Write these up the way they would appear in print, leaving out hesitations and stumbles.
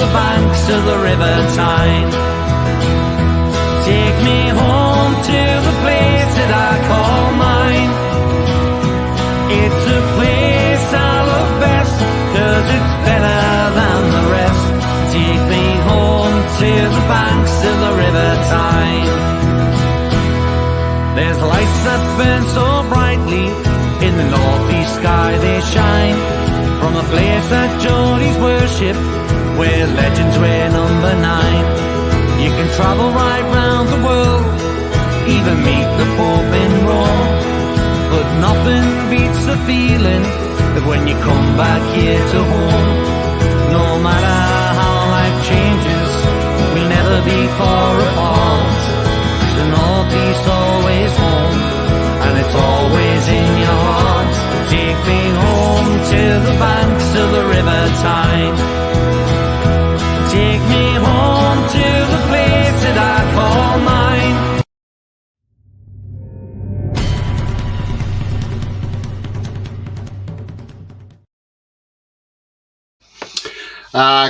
the banks of the River Tyne. Take me home to the place that I call mine. It's a place I love best, 'cause it's better than the rest. Take me home to the banks of the River Tyne. There's lights that burn so brightly, in the northeast sky they shine, from a place that Geordies worship, where legends wear number 9. You can travel right round the world, even meet the Pope in Rome, but nothing beats the feeling of when you come back here to home. No matter how life changes, we'll never be far apart. The northeast always home, and it's always in your heart. Take me home to the banks of the River Tyne. Take me home to the place that I call mine.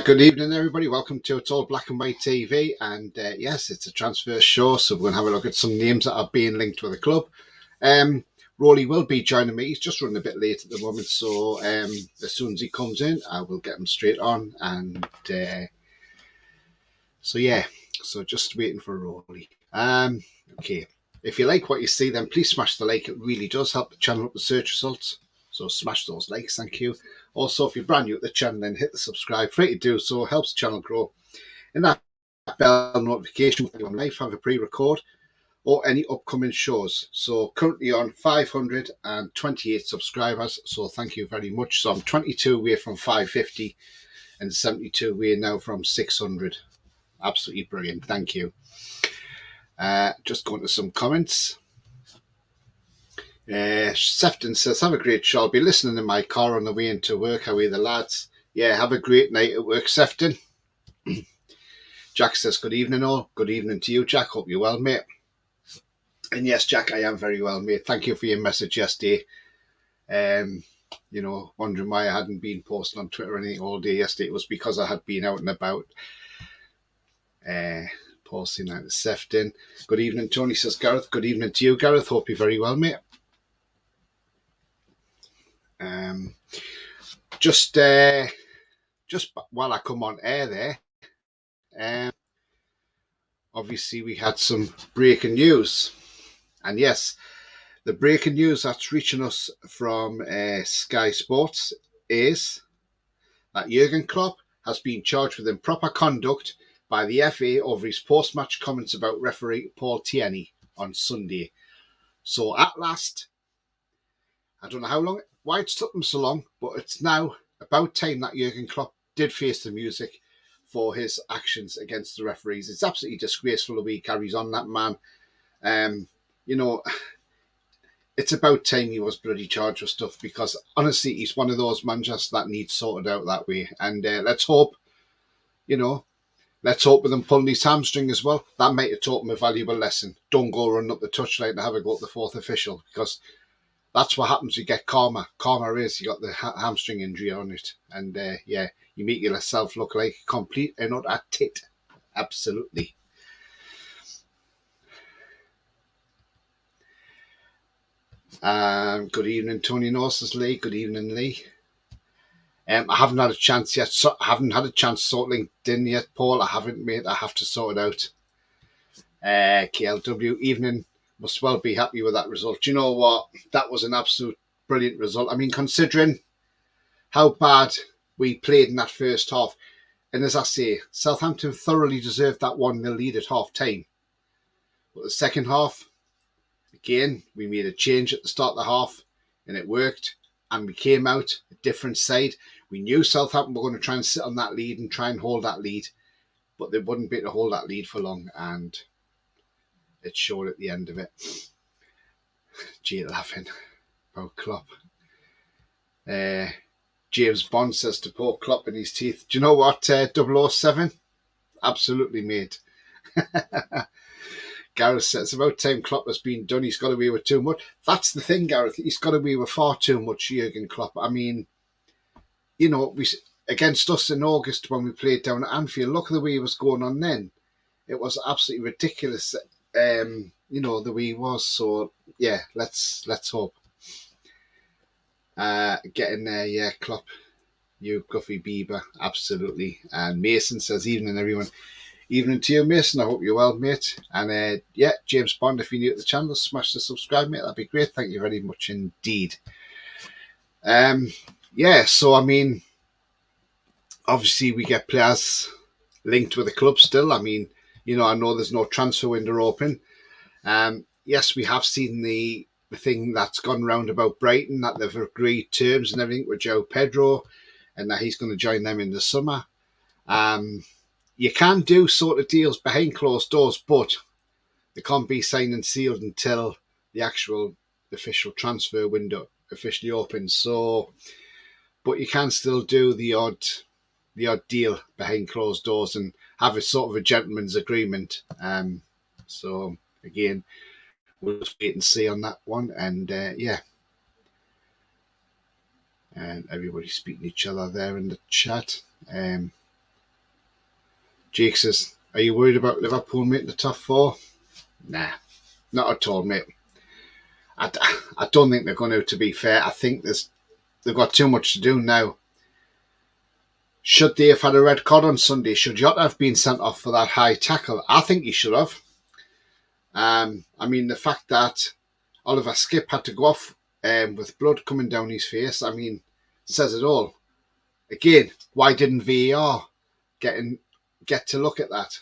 Good evening, everybody. Welcome to It's All Black and White TV. And yes, it's a transfer show, so we're going to have a look at some names that are being linked with the club. Roly will be joining me. He's just running a bit late at the moment, so as soon as he comes in, I will get him straight on. And so just waiting for Roly. Okay, if you like what you see, then please smash the like. It really does help the channel up the search results. So smash those likes, thank you. Also, if you're brand new at the channel, then hit the subscribe. Free to do so, helps the channel grow. And that bell notification with you on live, have a pre-record or any upcoming shows. So currently on 528 subscribers, so thank you very much. So I'm 22 away from 550 and 72 away now from 600. Absolutely brilliant, thank you. Just going to some comments. Sefton says, have a great show. I'll be listening in my car on the way into work. How are the lads? Yeah, have a great night at work, Sefton. Jack says, good evening all. Good evening to you, Jack. Hope you're well, mate. And yes, Jack, I am very well, mate. Thank you for your message yesterday. Wondering why I hadn't been posting on Twitter or anything all day yesterday. It was because I had been out and about. Posting out to Sefton. Good evening, Tony, says Gareth. Good evening to you, Gareth. Hope you're very well, mate. Just while I come on air there, obviously we had some breaking news, and yes, the breaking news that's reaching us from Sky Sports is that Jurgen Klopp has been charged with improper conduct by the FA over his post-match comments about referee Paul Tierney on Sunday. So at last, I don't know why it's took them so long, but it's now about time that Jurgen Klopp did face the music for his actions against the referees. It's absolutely disgraceful the way he carries on, that man. It's about time he was bloody charged with stuff, because honestly, he's one of those managers that needs sorted out that way. And let's hope with him pulling his hamstring as well, that might have taught him a valuable lesson. Don't go running up the touchline and have a go at the fourth official, because that's what happens. You get karma. Karma is you got the hamstring injury on it. And you make yourself look like a complete and utter tit. Absolutely. Good evening, Tony Norris, Lee. Good evening, Lee. I haven't had a chance yet. I haven't had a chance to sort LinkedIn yet, Paul. I haven't, mate. I have to sort it out. KLW, evening. Must well be happy with that result. Do you know what? That was an absolute brilliant result. I mean, considering how bad we played in that first half. And as I say, Southampton thoroughly deserved that 1-0 lead at half time. But the second half, again, we made a change at the start of the half and it worked. And we came out a different side. We knew Southampton were going to try and sit on that lead and try and hold that lead. But they wouldn't be able to hold that lead for long. And it showed at the end of it. Jay laughing about Klopp. James Bond says to Paul Klopp in his teeth, do you know what, 007? Absolutely, mate. Gareth says, it's about time Klopp has been done. He's got away with too much. That's the thing, Gareth. He's got away with far too much, Jurgen Klopp. I mean, against us in August when we played down at Anfield. Look at the way it was going on then. It was absolutely ridiculous. The way it was. So yeah, let's hope. Get in there, yeah, Klopp. You, Guffy Bieber, absolutely. And Mason says, evening, everyone. Evening to you, Mason. I hope you're well, mate. And yeah, James Bond, if you're new to the channel, smash the subscribe, mate. That'd be great. Thank you very much indeed. Yeah, so I mean, obviously we get players linked with the club still. I mean, I know there's no transfer window open. Yes, we have seen the thing that's gone round about Brighton, that they've agreed terms and everything with Joe Pedro, and that he's going to join them in the summer. You can do sort of deals behind closed doors, but they can't be signed and sealed until the actual official transfer window officially opens. So, but you can still do the odd deal behind closed doors and have a sort of a gentleman's agreement. So again, we'll just wait and see on that one. And yeah, and everybody speaking to each other there in the chat. Jake says, "Are you worried about Liverpool making the top four?" Nah, not at all, mate. I don't think they're going to be fair. I think they've got too much to do now. Should they have had a red card on Sunday? Should Jota have been sent off for that high tackle? I think he should have. I mean, the fact that Oliver Skip had to go off with blood coming down his face, I mean, says it all. Again, why didn't VAR get to look at that?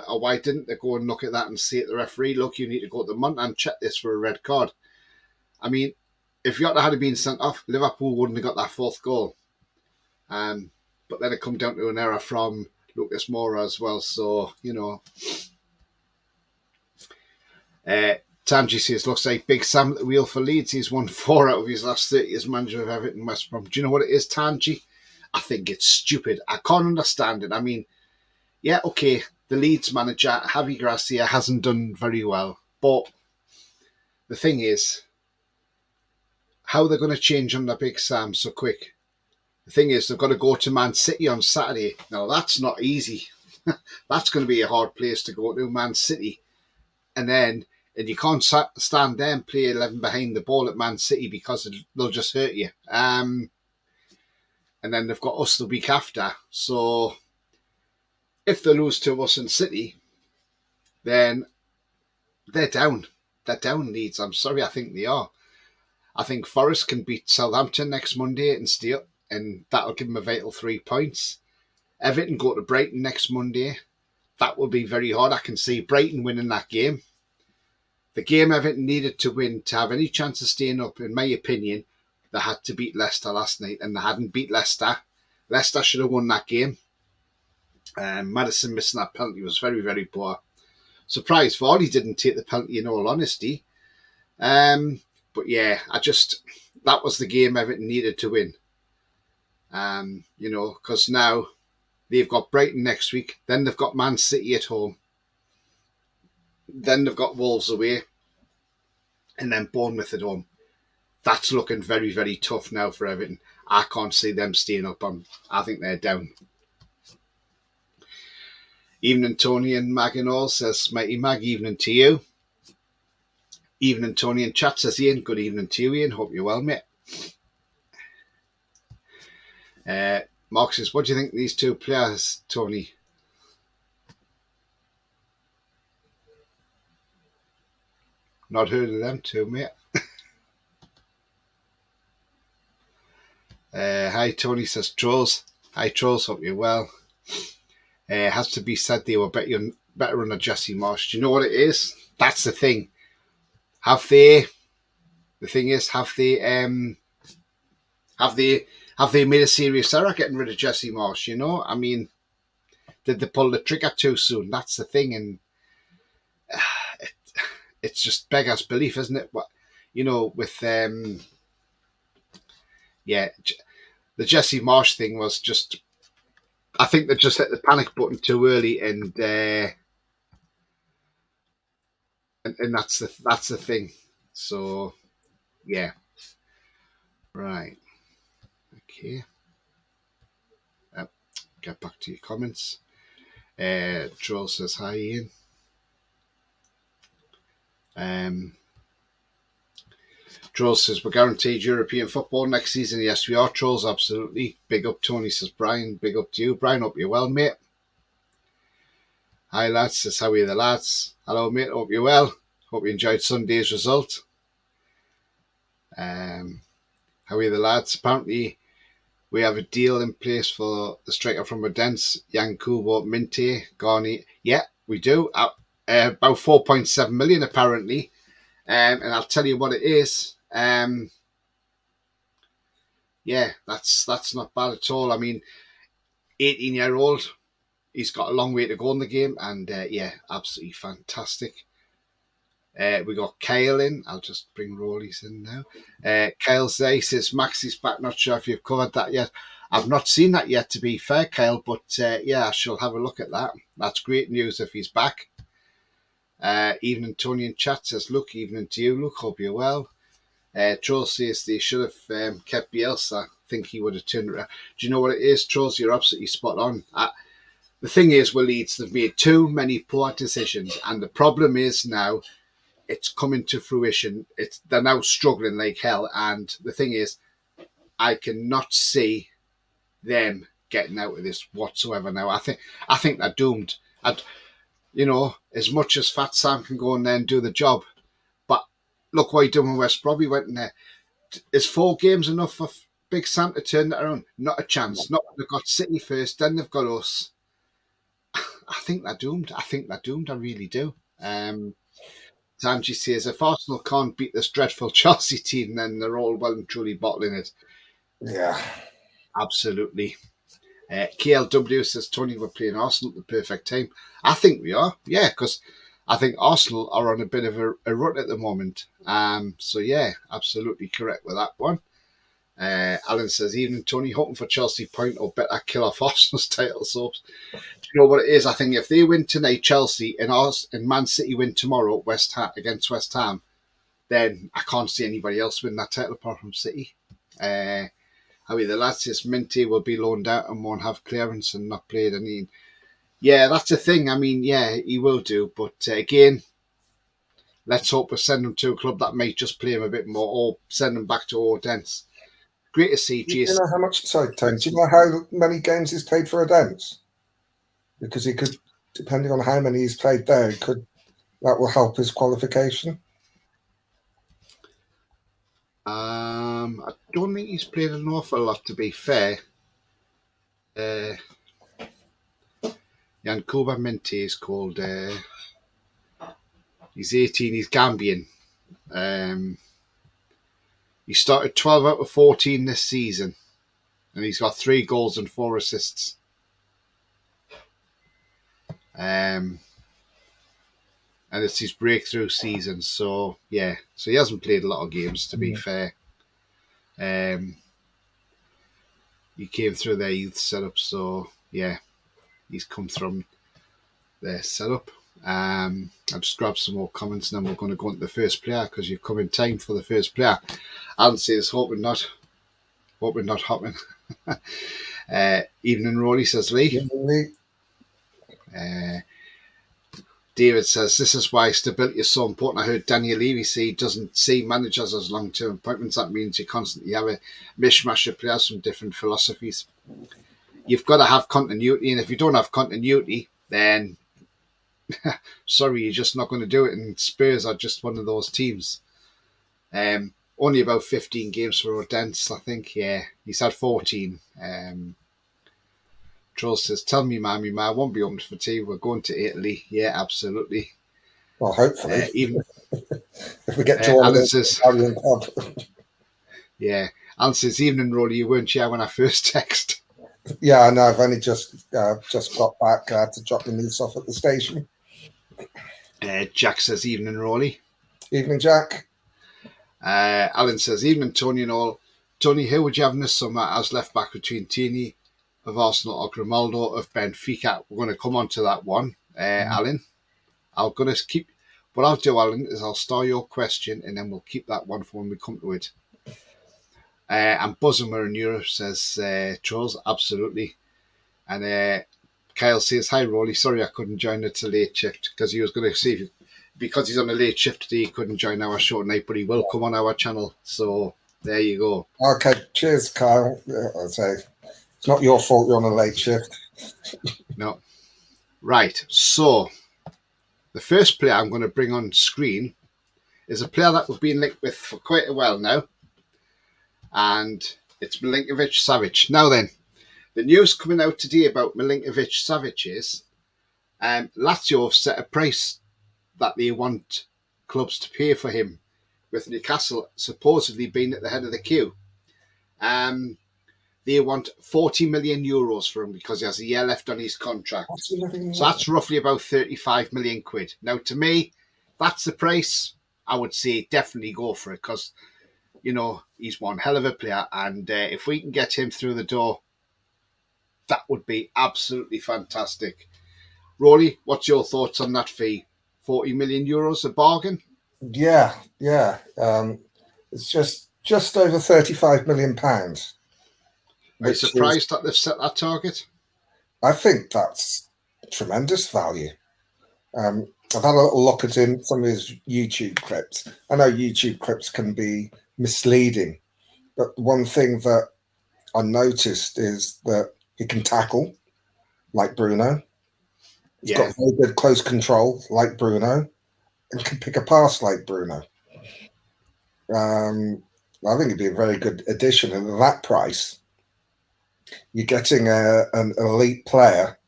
Or why didn't they go and look at that and say to the referee, look, you need to go to the monitor and check this for a red card? I mean, if Jota had been sent off, Liverpool wouldn't have got that fourth goal. But then it come down to an error from Lucas Moura as well. So, Tanji says, looks like Big Sam at the wheel for Leeds. He's won 4 out of his last 30 as manager of Everton and West Brom. Do you know what it is, Tanji? I think it's stupid. I can't understand it. I mean, yeah, okay, the Leeds manager, Javi Gracia, hasn't done very well. But the thing is, how they're going to change under Big Sam so quick? The thing is, they've got to go to Man City on Saturday. Now, that's not easy. That's going to be a hard place to go to, Man City. And you can't stand there and play 11 behind the ball at Man City because they'll just hurt you. And then they've got us the week after. So if they lose to us in City, then they're down. They're down, Leeds. I'm sorry, I think they are. I think Forest can beat Southampton next Monday and stay up, and that'll give them a vital 3 points. Everton go to Brighton next Monday. That will be very hard. I can see Brighton winning that game. The game Everton needed to win to have any chance of staying up, in my opinion, they had to beat Leicester last night, and they hadn't beat Leicester. Leicester should have won that game. Maddison missing that penalty was very, very poor. Surprised Vardy didn't take the penalty, in all honesty. But yeah, that was the game Everton needed to win. Because now they've got Brighton next week, then they've got Man City at home, then they've got Wolves away, and then Bournemouth at home. That's looking very, very tough now for Everton. I can't see them staying up. I think they're down. Evening, Tony and Mag and all, says Mighty Mag. Evening to you. Evening, Tony and chat, says Ian. Good evening to you, Ian. Hope you're well, mate. Mark says, what do you think of these two players, Tony? Not heard of them two, mate. Hi, Tony, says Trolls. Hi, Trolls. Hope you're well. Has to be said they were better on a Jesse Marsh. Do you know what it is? That's the thing. Have they made a serious error getting rid of Jesse Marsh? I mean, did they pull the trigger too soon? That's the thing, and it's just beggars belief, isn't it? With the Jesse Marsh thing was just, I think they just hit the panic button too early, and that's the thing. So yeah, right, okay. get back to your comments. Troll says hi, Ian. Trolls says we're guaranteed European football next season. Yes, we are. Trolls, absolutely. Big up. Tony says Brian. Big up to you, Brian. Hope you're well, mate. Hi, lads. Says how are you, the lads? Hello, mate. Hope you're well. Hope you enjoyed Sunday's result. How are you, the lads? Apparently, we have a deal in place for the striker from Odense, Yankubo Minte Garni. Yeah, we do. About 4.7 million, apparently. And I'll tell you what it is. Yeah, that's not bad at all. I mean, 18-year-old, he's got a long way to go in the game, and yeah, absolutely fantastic. We got Kyle in. I'll just bring Roly's in now. Kyle's there. He says Maxi's back. Not sure if you've covered that yet. I've not seen that yet, to be fair, Kyle, but yeah, I shall have a look at that. That's great news if he's back. Evening, Tony in chat says, look, evening to you, Luke, hope you're well. Troll says they should have kept Bielsa. I think he would have turned around. Do you know what it is, Trolls? You're absolutely spot on. The thing is, with Leeds, they've made too many poor decisions, and the problem is now it's coming to fruition. They're now struggling like hell, and the thing is, I cannot see them getting out of this whatsoever now. I think they're doomed. You know, as much as Fat Sam can go in there and do the job, but look what he done with West Brom. He went in there. Is 4 games enough for Big Sam to turn that around? Not a chance. Not when they've got City first, then they've got us. I think they're doomed. I really do. Sanji says, if Arsenal can't beat this dreadful Chelsea team, then they're all well and truly bottling it. Yeah. Absolutely. KLW says, Tony, we're playing Arsenal at the perfect time. I think we are, yeah, because I think Arsenal are on a bit of a run at the moment. So, yeah, absolutely correct with that one. Alan says, evening, Tony, hoping for Chelsea point or better kill off Arsenal's title. So, do you know what it is? I think if they win tonight, Chelsea, and Man City win tomorrow against West Ham, then I can't see anybody else win that title apart from City. The lad says Minty will be loaned out and won't have clearance and not played. I mean, yeah, that's a thing. I mean, yeah, he will do. But again, let's hope we send him to a club that might just play him a bit more or send him back to Odense. Great to see Do you know how much? Sorry, Tony. Do you know how many games he's played for Odense? Because he could, depending on how many he's played there, that will help his qualification. I don't think he's played an awful lot, to be fair. Yankuba Minty is called. He's 18. He's Gambian. He started 12 out of 14 this season, and he's got 3 goals and 4 assists. And it's his breakthrough season, so yeah. So he hasn't played a lot of games, to be fair. He came through their youth setup, so yeah, he's come from their setup. I'll just grab some more comments and then we're going to go into the first player because you've come in time for the first player. Alan says, hoping not hopping. Evening, Roly, says Lee. David says, this is why stability is so important. I heard Daniel Levy say he doesn't see managers as long-term appointments. That means you constantly have a mishmash of players from different philosophies. You've got to have continuity, and if you don't have continuity, then sorry, you're just not going to do it. And Spurs are just one of those teams. Only about 15 games for Odense, I think. Yeah, he's had 14. Troll says, tell me, Ma, I won't be open for tea. We're going to Italy. Yeah, absolutely. Well, hopefully. Even if we get to all Alan of says, yeah. Alan says, evening, Roly, you weren't here when I first texted. Yeah, I know. I've only just got back. I had to drop the niece off at the station. Jack says, evening, Roly. Evening, Jack. Alan says, evening, Tony and all. Tony, who would you have in this summer as left back between Tierney of Arsenal or Grimaldo of Benfica? We're going to come on to that one, Alan. What I'll do, Alan, is I'll start your question and then we'll keep that one for when we come to it. And Bosomer in Europe says, Charles, absolutely. And Kyle says, "Hi, Roly. Sorry I couldn't join it to late shift because he was going to see because he's on a late shift today. He couldn't join our show tonight, but he will come on our channel. So there you go." Okay, cheers, Kyle. I'd say it's not your fault you're on a late shift. No, right. So the first player I'm going to bring on screen is a player that we've been linked with for quite a while now, and it's Milinkovic-Savic. Now then, the news coming out today about Milinkovic-Savic is Lazio have set a price that they want clubs to pay for him, with Newcastle supposedly being at the head of the queue. They want 40 million euros for him because he has a year left on his contract. So that's roughly about 35 million quid. Now, to me, that's the price. I would say definitely go for it because, you know, he's one hell of a player. And if we can get him through the door, that would be absolutely fantastic. Roly, what's your thoughts on that fee? 40 million euros a bargain? Yeah. It's just over 35 million pounds. Are you surprised that they've set that target? I think that's tremendous value. I've had a little look at some of his YouTube clips. I know YouTube clips can be misleading, but one thing that I noticed is that he can tackle like Bruno. He's got very good close control like Bruno and can pick a pass like Bruno. I think it'd be a very good addition. And at that price, you're getting an elite player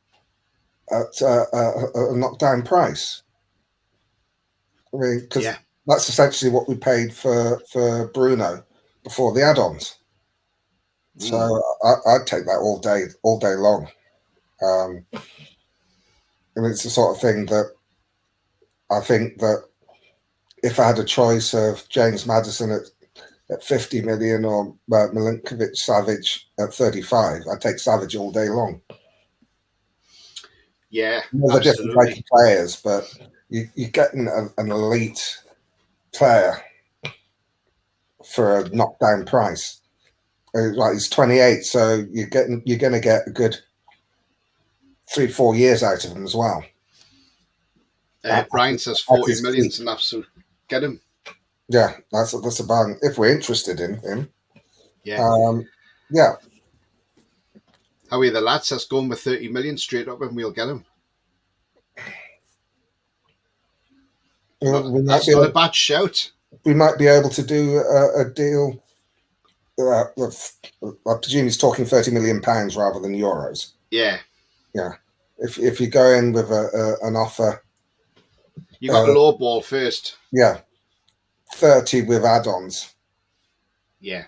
at a knockdown price. I mean, because that's essentially what we paid for Bruno before the add-ons. So I'd take that all day long. I mean, it's the sort of thing that I think that if I had a choice of James Maddison at 50 million or Milinkovic-Savic at 35, I'd take Savic all day long. Yeah, they're different type of players, but you're getting an elite player for a knockdown price. Like he's 28, so you're going to get a good 3-4 years out of him as well. Brian says 40 million's an absolute get him. Yeah, that's a bang if we're interested in him. Yeah. Yeah. Howie the lad says going with 30 million straight up and we'll get him. That's not a bad shout. We might be able to do a deal. I presume he's talking £30 million rather than euros. Yeah. If you go in with an offer, you got a low ball first. Yeah, 30 with add-ons. Yeah.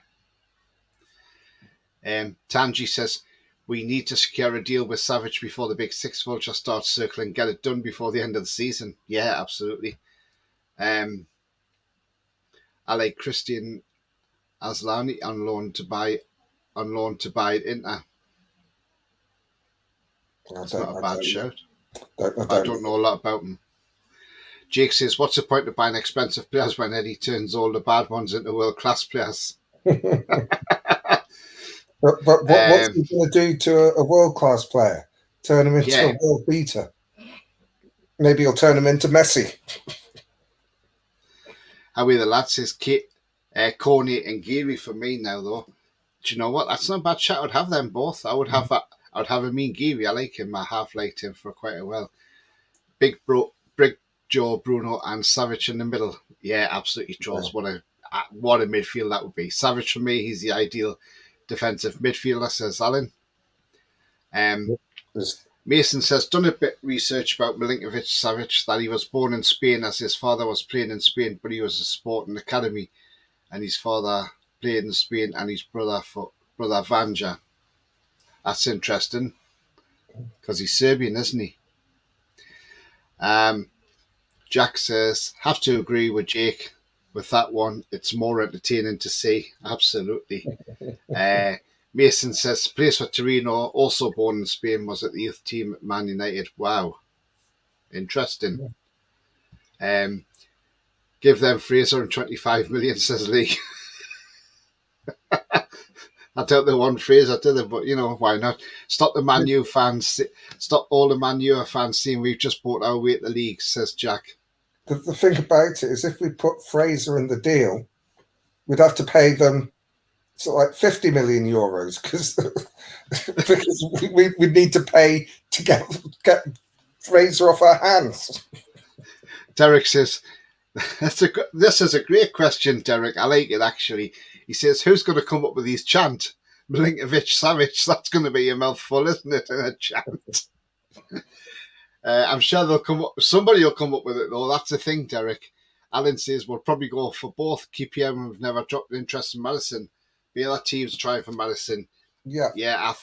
Tanji says we need to secure a deal with Savic before the big six vulture starts circling. Get it done before the end of the season. Yeah, absolutely. I like Christian Aslani on loan to buy at Inter. That's not a bad shout. I don't know a lot about him. Jake says, what's the point of buying expensive players when Eddie turns all the bad ones into world-class players? But what's he going to do to a world-class player? Turn him into a world beater? Maybe he'll turn him into Messi. Howie the lad says, Coney and Geary for me now, though. Do you know what? That's not a bad chat. I'd have them both. I would have that. I'd have him in Geary. I like him. I have liked him for quite a while. Big Joe, Bruno, and Savic in the middle. Yeah, absolutely, Charles. Yeah. What a midfield that would be. Savic for me, he's the ideal defensive midfielder, says Alan. Mason says, done a bit research about Milinkovic-Savic, that he was born in Spain as his father was playing in Spain, but he was a sporting academy, and his father played in Spain and his brother Vanja. That's interesting, because he's Serbian, isn't he? Jack says, have to agree with Jake with that one. It's more entertaining to see. Absolutely. Mason says, plays for Torino, also born in Spain, was at the youth team at Man United. Wow. Interesting. Give them Fraser and 25 million, says Lee. I don't know one phrase, I did it, but why not? Stop the Man U fans, stop all the Man U fans seeing we've just bought our way at the league, says Jack. The thing about it is, if we put Fraser in the deal, we'd have to pay them like 50 million euros because we need to pay to get Fraser off our hands. Derek says, this is a great question, Derek. I like it, actually. He says, who's going to come up with these chant? Milinkovic Savic. That's going to be a mouthful, isn't it? A chant. I'm sure they'll come up. Somebody will come up with it, though. That's the thing, Derek. Alan says we'll probably go for both. KPM have never dropped interest in Madison. The other teams trying for Madison. Yeah,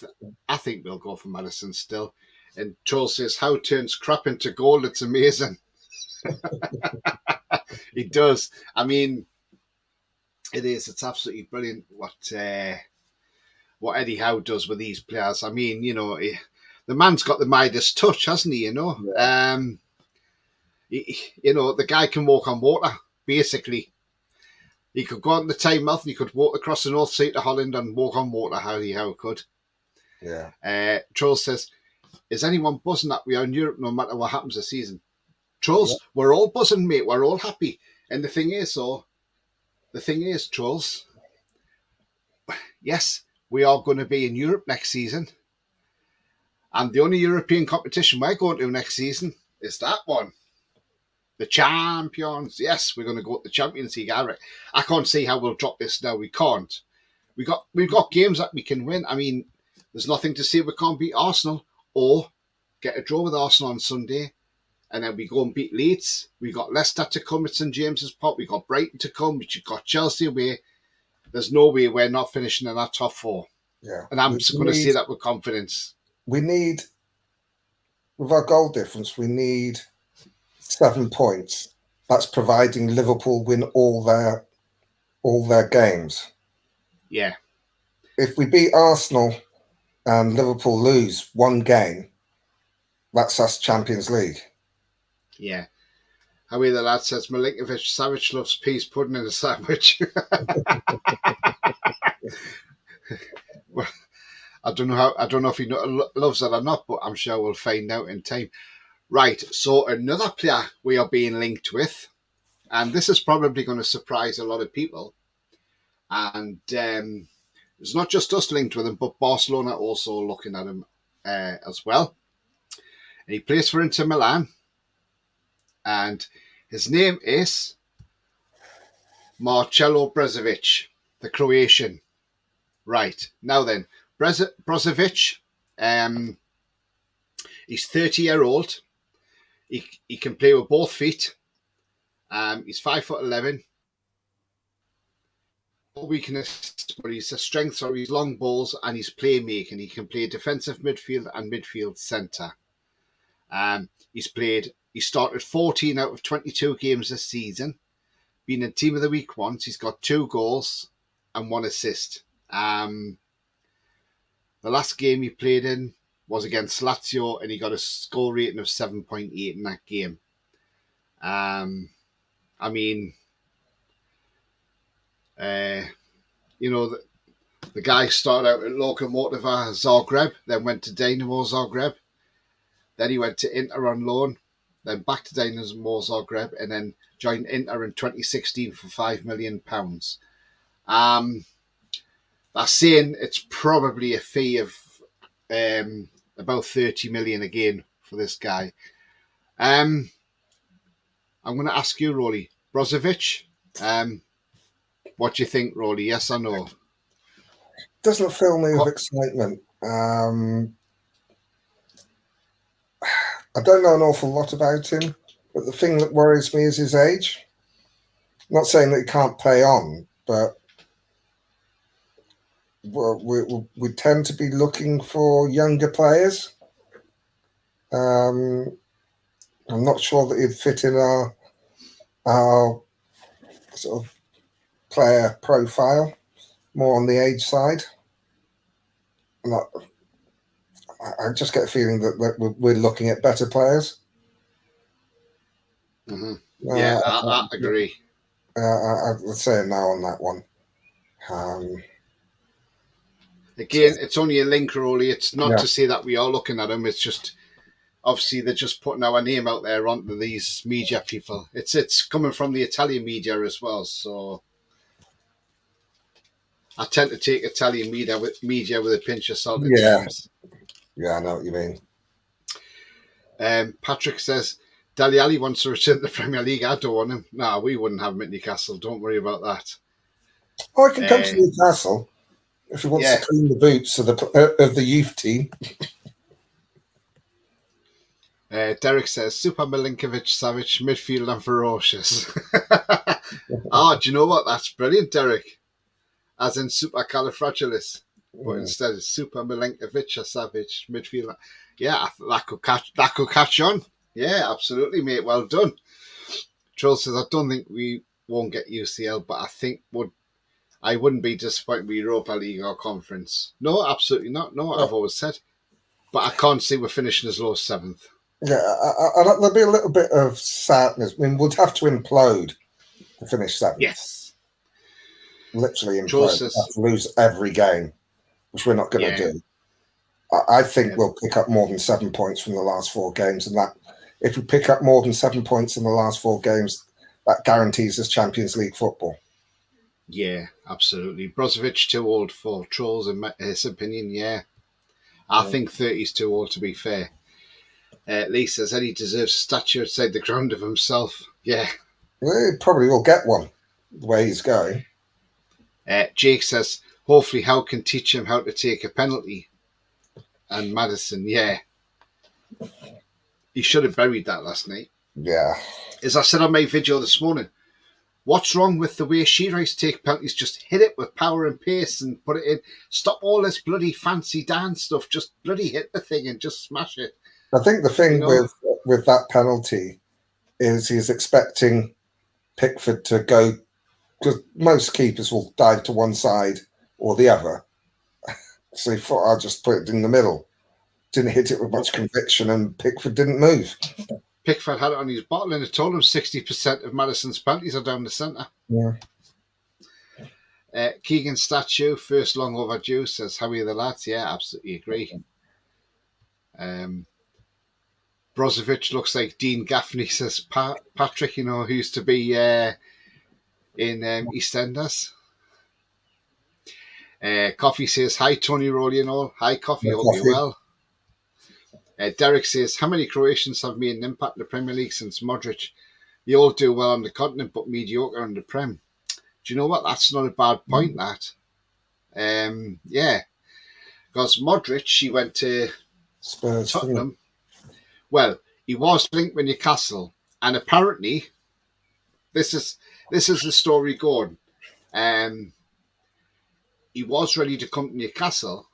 I think we'll go for Madison still. And Troll says, how turns crap into gold? It's amazing. It does. I mean, it is. It's absolutely brilliant what Eddie Howe does with these players. I mean, the man's got the Midas touch, hasn't he? Yeah. The guy can walk on water, basically. He could go on the Tynemouth and he could walk across the North Sea to Holland and walk on water, Eddie Howe could. Yeah. Troll says, is anyone buzzing that we are in Europe no matter what happens this season? Trolls, We're all buzzing, mate. We're all happy. And the thing is, Trolls, yes, we are going to be in Europe next season. And the only European competition we're going to next season is that one. The champions. Yes, we're going to go to the Champions League. I can't see how we'll drop this now. We can't. We've got games that we can win. I mean, there's nothing to say we can't beat Arsenal or get a draw with Arsenal on Sunday. And then we go and beat Leeds. We got Leicester to come at St James's Park. We got Brighton to come. We got Chelsea away. There's no way we're not finishing in that top four. Yeah. And I'm just going to say that with confidence. We need, with our goal difference, we need 7 points. That's providing Liverpool win all their games. Yeah. If we beat Arsenal and Liverpool lose one game, that's us Champions League. Yeah. Howie the lad says Milinkovic Savic loves peas pudding in a sandwich. Well, I don't know if he loves that or not, but I'm sure we'll find out in time. Right, so another player we are being linked with, and this is probably going to surprise a lot of people. And it's not just us linked with him, but Barcelona also looking at him as well. And he plays for Inter Milan. And his name is Marcelo Brozovic, the Croatian. Right, now then, Brozovic, he's 30-year-old. He can play with both feet. He's 5'11". No weakness, but his strengths are his long balls and his playmaking. He can play defensive midfield and midfield centre. He started 14 out of 22 games this season. Been in Team of the Week once. He's got 2 goals and 1 assist. The last game he played in was against Lazio, and he got a score rating of 7.8 in that game. I mean, the guy started out at Lokomotiva Zagreb, then went to Dinamo Zagreb. Then he went to Inter on loan, then back to Dinamo Zagreb, and then joined Inter in 2016 for £5 million. That's saying it's probably a fee of about 30 million again for this guy. I'm going to ask you, Roly. Brozovic, what do you think, Roly? Yes or no? Doesn't fill me with excitement. I don't know an awful lot about him, but the thing that worries me is his age. I'm not saying that he can't play on, but we tend to be looking for younger players. I'm not sure that he'd fit in our sort of player profile, more on the age side. I just get a feeling that we're looking at better players. Mm-hmm. Yeah, I agree. I'd say no on that one. Again, it's only a link, Roly. It's not Yeah. to say that we are looking at them. It's just, obviously, they're just putting our name out there onto these media people. It's coming from the Italian media as well. So I tend to take Italian media with a pinch of salt at Yeah. times. Yeah, I know what you mean. Patrick says, Dele Alli wants to return to the Premier League. I don't want him. Nah, we wouldn't have him at Newcastle. Don't worry about that. Oh, I can come to Newcastle if he wants Yeah. to clean the boots of the youth team. Derek says, Super Milinkovic, savage, midfield and ferocious. Oh, do you know what? That's brilliant, Derek. As in supercalifragilis. But instead it's Super Milinkovic, a savage, midfielder. Yeah, that could catch on. Yeah, absolutely, mate. Well done. Troll says, I don't think we won't get UCL, but I think I wouldn't be disappointed with Europa League or Conference. No, absolutely not. No, I've always said. But I can't see we're finishing as low as 7th. Yeah, there'll be a little bit of sadness. I mean, we'd have to implode to finish 7th. Yes. Literally implode. Troll says, Have to lose every game, which we're not going to do. I think we'll pick up more than 7 points from the last 4 games, and that if we pick up more than 7 points in the last 4 games, that guarantees us Champions League football. Yeah, absolutely. Brozovic too old for Trolls, in his opinion. Yeah, I think 30 is too old, to be fair. Lee says Eddie deserves a statue outside the ground of himself. Yeah. Well, he probably will get one the way he's going. Jake says, hopefully Howe can teach him how to take a penalty. And Madison, yeah. He should have buried that last night. Yeah. As I said on my video this morning, what's wrong with the way Shearers take penalties? Just hit it with power and pace and put it in. Stop all this bloody fancy dance stuff. Just bloody hit the thing and just smash it. I think the thing with that penalty is he's expecting Pickford to go, because most keepers will dive to one side or the other. So he thought, I'll just put it in the middle. Didn't hit it with much conviction, and Pickford didn't move. Pickford had it on his bottle, and it told him 60% of Madison's penalties are down the centre. Yeah. Keegan Statue, first long overdue, says, how are you the lads? Yeah, absolutely agree. Brozovic looks like Dean Gaffney, says Patrick, you know, who used to be in EastEnders. Coffee says, hi, Tony, Roly and all. Hi, Coffee, hope you're well. Derek says, how many Croatians have made an impact in the Premier League since Modric? They all do well on the continent, but mediocre on the Prem. Do you know what? That's not a bad point, that. Yeah. Because Modric, he went to Spurs, Tottenham. Well, he was linked with Newcastle, and apparently, this is the story going. He was ready to come to Newcastle,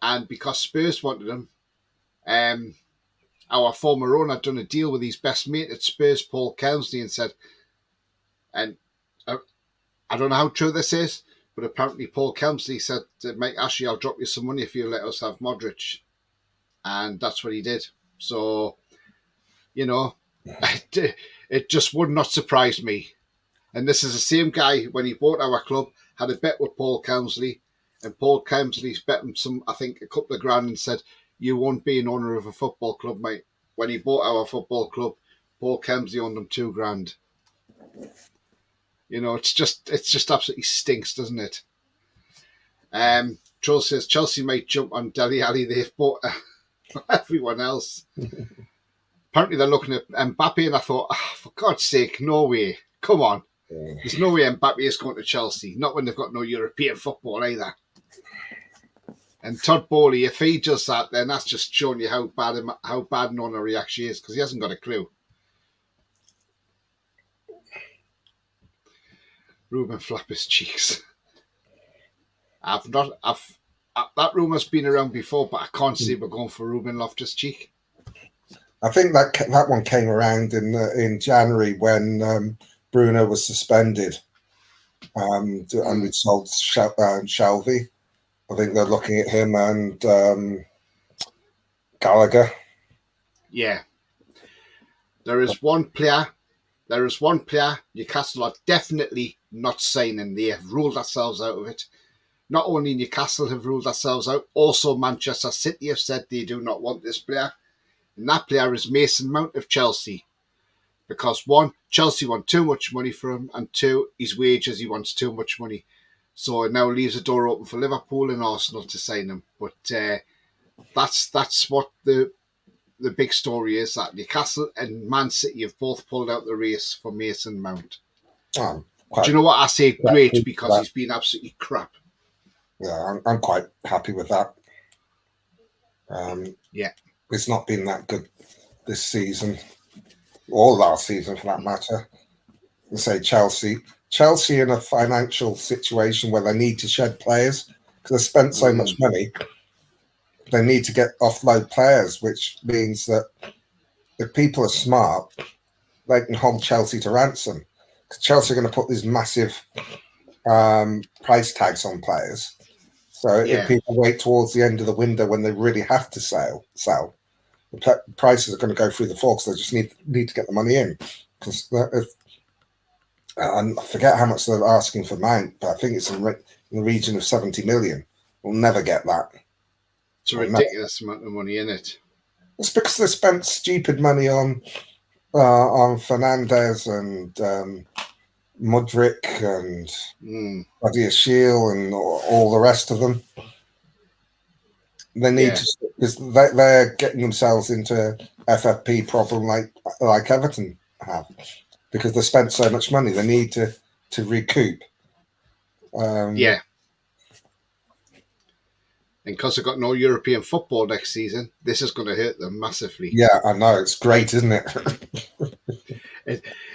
and because Spurs wanted him, our former owner had done a deal with his best mate at Spurs, Paul Kelmsley, and said, and I don't know how true this is, but apparently Paul Kelmsley said to Mike Ashley, I'll drop you some money if you let us have Modric. And that's what he did. So, you know, it just would not surprise me. And this is the same guy, when he bought our club, had a bet with Paul Kelmsley, and Paul Kelmsley's bet him a couple of grand, and said, you won't be an owner of a football club, mate. When he bought our football club, Paul Kelmsley owned him 2 grand. You know, it's just absolutely stinks, doesn't it? Troll says Chelsea might jump on Dele Alli. They've bought everyone else. Apparently they're looking at Mbappe, and I thought, for God's sake, no way. Come on. There's no way Mbappe is going to Chelsea. Not when they've got no European football either. And Todd Bowley, if he does that, then that's just showing you how bad an owner he actually is, because he hasn't got a clue. Ruben flap his cheeks. That rumour's been around before, but I can't see we're going for Ruben Loftus-Cheek. I think that one came around in January when Bruno was suspended, and we sold Shelvey. I think they're looking at him and Gallagher. Yeah. There is one player Newcastle are definitely not signing. They have ruled themselves out of it. not only Newcastle have ruled themselves out, also Manchester City have said they do not want this player. And that player is Mason Mount of Chelsea. Because one, Chelsea want too much money for him, and two, his wages, he wants too much money. So it now leaves the door open for Liverpool and Arsenal to sign him. But that's what the big story is, that Newcastle and Man City have both pulled out the race for Mason Mount. Do you know what? I say great because he's been absolutely crap. Yeah, I'm quite happy with that. Yeah. It's not been that good this season, or last season for that matter. And say Chelsea in a financial situation where they need to shed players because they spent so much money. They need to get offload players, which means that if people are smart, they can hold Chelsea to ransom. Because Chelsea are going to put these massive price tags on players. So if people wait towards the end of the window when they really have to sell, the prices are going to go through the floor because they just need to get the money in. Because I forget how much they're asking for Mount, but I think it's in the region of 70 million. We'll never get that. It's a ridiculous amount of money in it. It's because they spent stupid money on Fernandes and Mudryk and Badia Shield and all the rest of them. They need to, because they're getting themselves into FFP problem like Everton have, because they spent so much money. They need to recoup. And because they've got no European football next season, this is going to hurt them massively. Yeah, I know. It's great, isn't it?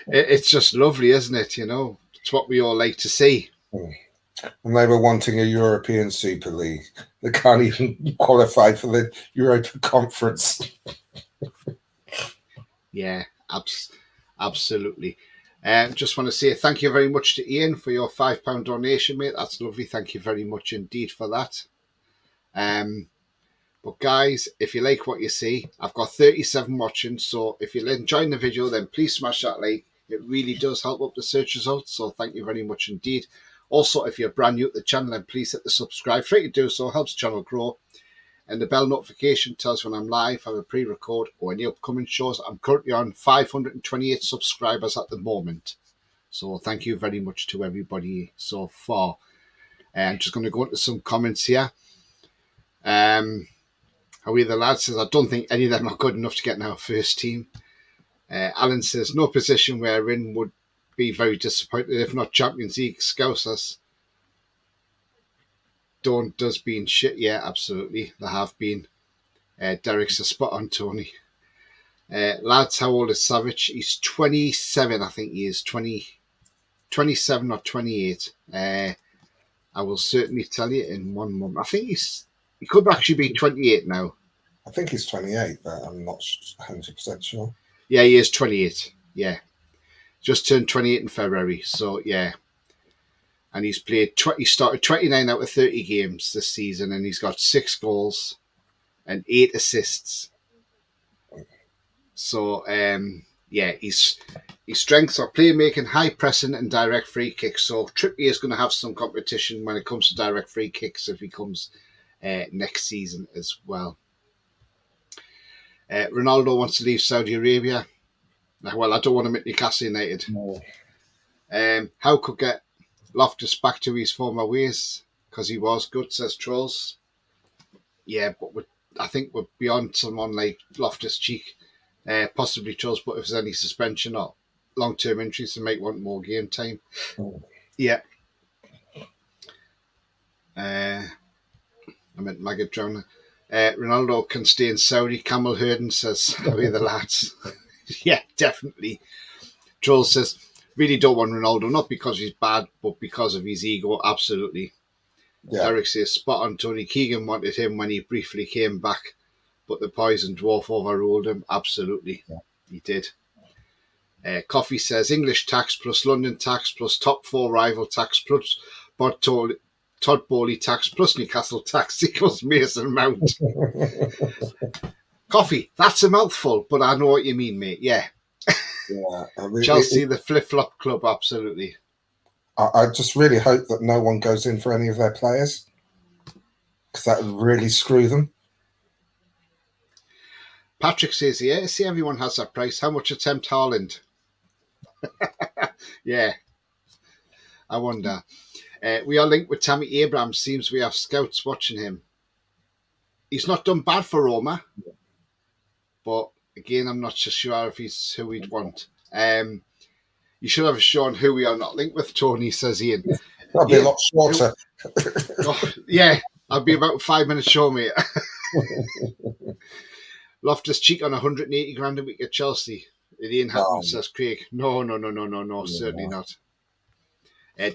It's just lovely, isn't it? You know, it's what we all like to see. And they were wanting a European Super League. They can't even qualify for the Europa Conference. Yeah, absolutely. Just want to say thank you very much to Ian for your £5 donation, mate. That's lovely. Thank you very much indeed for that. But guys, if you like what you see, I've got 37 watching, so if you're enjoying the video, then please smash that like. It really does help up the search results, so thank you very much indeed. Also, if you're brand new to the channel, then please hit the subscribe. Free to do so, helps the channel grow. And the bell notification tells when I'm live, have a pre-record, or any upcoming shows. I'm currently on 528 subscribers at the moment. So thank you very much to everybody so far. I'm just going to go into some comments here. However, the lad says, I don't think any of them are good enough to get in our first team. Alan says, no position we're in would be very disappointed if not Champions League. Scousers does being shit. Yeah, absolutely. There have been. Derek's a spot on, Tony. Lads, how old is Savage? He's 27, I think he is. 27 or 28. I will certainly tell you in 1 month. I think he could actually be 28 now. I think he's 28, but I'm not 100% sure. Yeah, he is 28. Yeah. Just turned 28 in February. So, yeah. And he's played, he started 29 out of 30 games this season, and he's got 6 goals and 8 assists. So, yeah, his strengths are playmaking, high pressing, and direct free kicks. So, Trippier is going to have some competition when it comes to direct free kicks if he comes next season as well. Ronaldo wants to leave Saudi Arabia. Well, I don't want him at Newcastle United. No. How could get Loftus back to his former ways? Because he was good, says Trolls. Yeah, but I think we're beyond someone like Loftus-Cheek. Possibly Trolls, but if there's any suspension or long-term injuries, they might want more game time. Yeah. I meant Maggot Drowner. Ronaldo can stay in Saudi. Camel Herdon says, how are the lads? Yeah, definitely. Troll says, really don't want Ronaldo, not because he's bad, but because of his ego. Absolutely. Yeah. Derek says, spot on. Tony Keegan wanted him when he briefly came back, but the poison dwarf overruled him. Absolutely. Yeah. He did. Coffee says, English tax plus London tax plus top 4 rival tax plus Todd Bowley tax plus Newcastle tax equals Mason Mount. Coffee, that's a mouthful, but I know what you mean, mate. Yeah. Yeah. I mean, Chelsea, the flip-flop club, absolutely. I just really hope that no one goes in for any of their players. because that would really screw them. Patrick says, yeah, see, everyone has that price. How much attempt Haaland? Yeah, I wonder. We are linked with Tammy Abraham. Seems we have scouts watching him. He's not done bad for Roma, but again, I'm not so sure if he's who we'd want. You should have shown who we are not linked with, Tony, says Ian. That'd be a lot shorter. Yeah, I'll be about 5 minutes short, mate. Loftus Cheek on 180 grand a week at Chelsea. It ain't happening, says Craig. No, certainly not.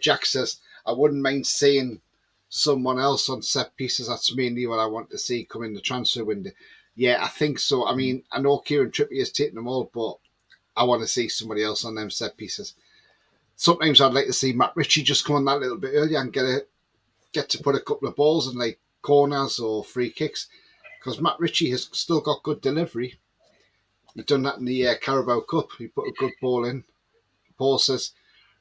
Jack says, I wouldn't mind seeing someone else on set pieces. That's mainly what I want to see come in the transfer window. Yeah, I think so. I mean, I know Kieran Trippier is taking them all, but I want to see somebody else on them set pieces. Sometimes I'd like to see Matt Ritchie just come on that little bit earlier and get to put a couple of balls in like corners or free kicks, because Matt Ritchie has still got good delivery. He's done that in the Carabao Cup. He put a good ball in. Paul says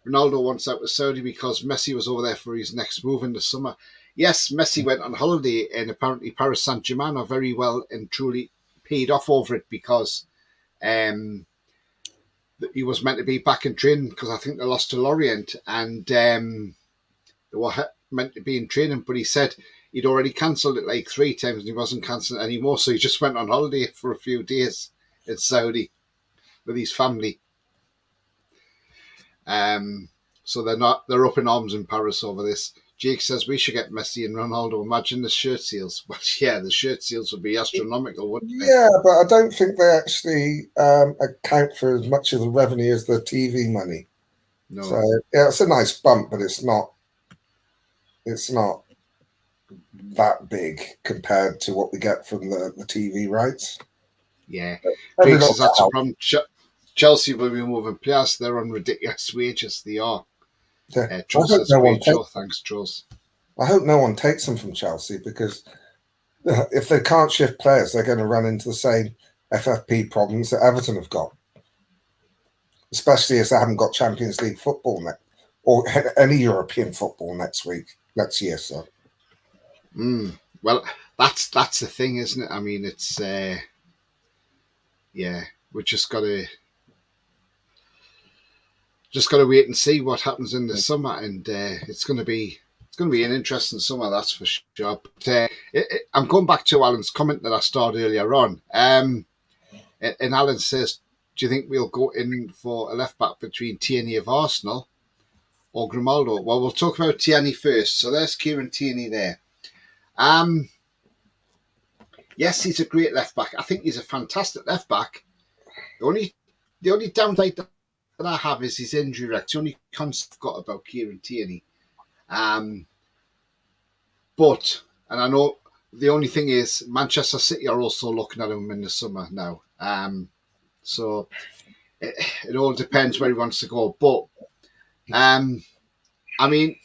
Ronaldo wants out of Saudi because Messi was over there for his next move in the summer. Yes, Messi went on holiday, and apparently Paris Saint-Germain are very well and truly paid off over it, because he was meant to be back in training, because I think they lost to Lorient, and they were meant to be in training, but he said he'd already cancelled it like 3 times and he wasn't cancelling it anymore, so he just went on holiday for a few days in Saudi with his family. So they're up in arms in Paris over this. Jake says we should get Messi and Ronaldo. Imagine the shirt seals. Well, yeah, the shirt seals would be astronomical, wouldn't they? Yeah, but I don't think they actually account for as much of the revenue as the TV money. No. So yeah, it's a nice bump, but it's not that big compared to what we get from the TV rights. Yeah. Jake says that's a problem. Chelsea will be moving players. They're on ridiculous wages. They are. Yeah. Thanks, Jules. I hope no one takes them from Chelsea, because if they can't shift players, they're going to run into the same FFP problems that Everton have got, especially as they haven't got Champions League football or any European football next year. So, well, that's the thing, isn't it? I mean, it's we just got to wait and see what happens in the summer, and it's going to be an interesting summer, that's for sure. But I'm going back to Alan's comment that I started earlier on, and Alan says, do you think we'll go in for a left back between Tierney of Arsenal or Grimaldo? Well, we'll talk about Tierney first. So there's Kieran Tierney there. Yes, he's a great left back. I think he's a fantastic left back. The only downside that I have is his injury record. It's the only concept I've got about Kieran Tierney. But I know the only thing is Manchester City are also looking at him in the summer now. So it all depends where he wants to go. But I mean,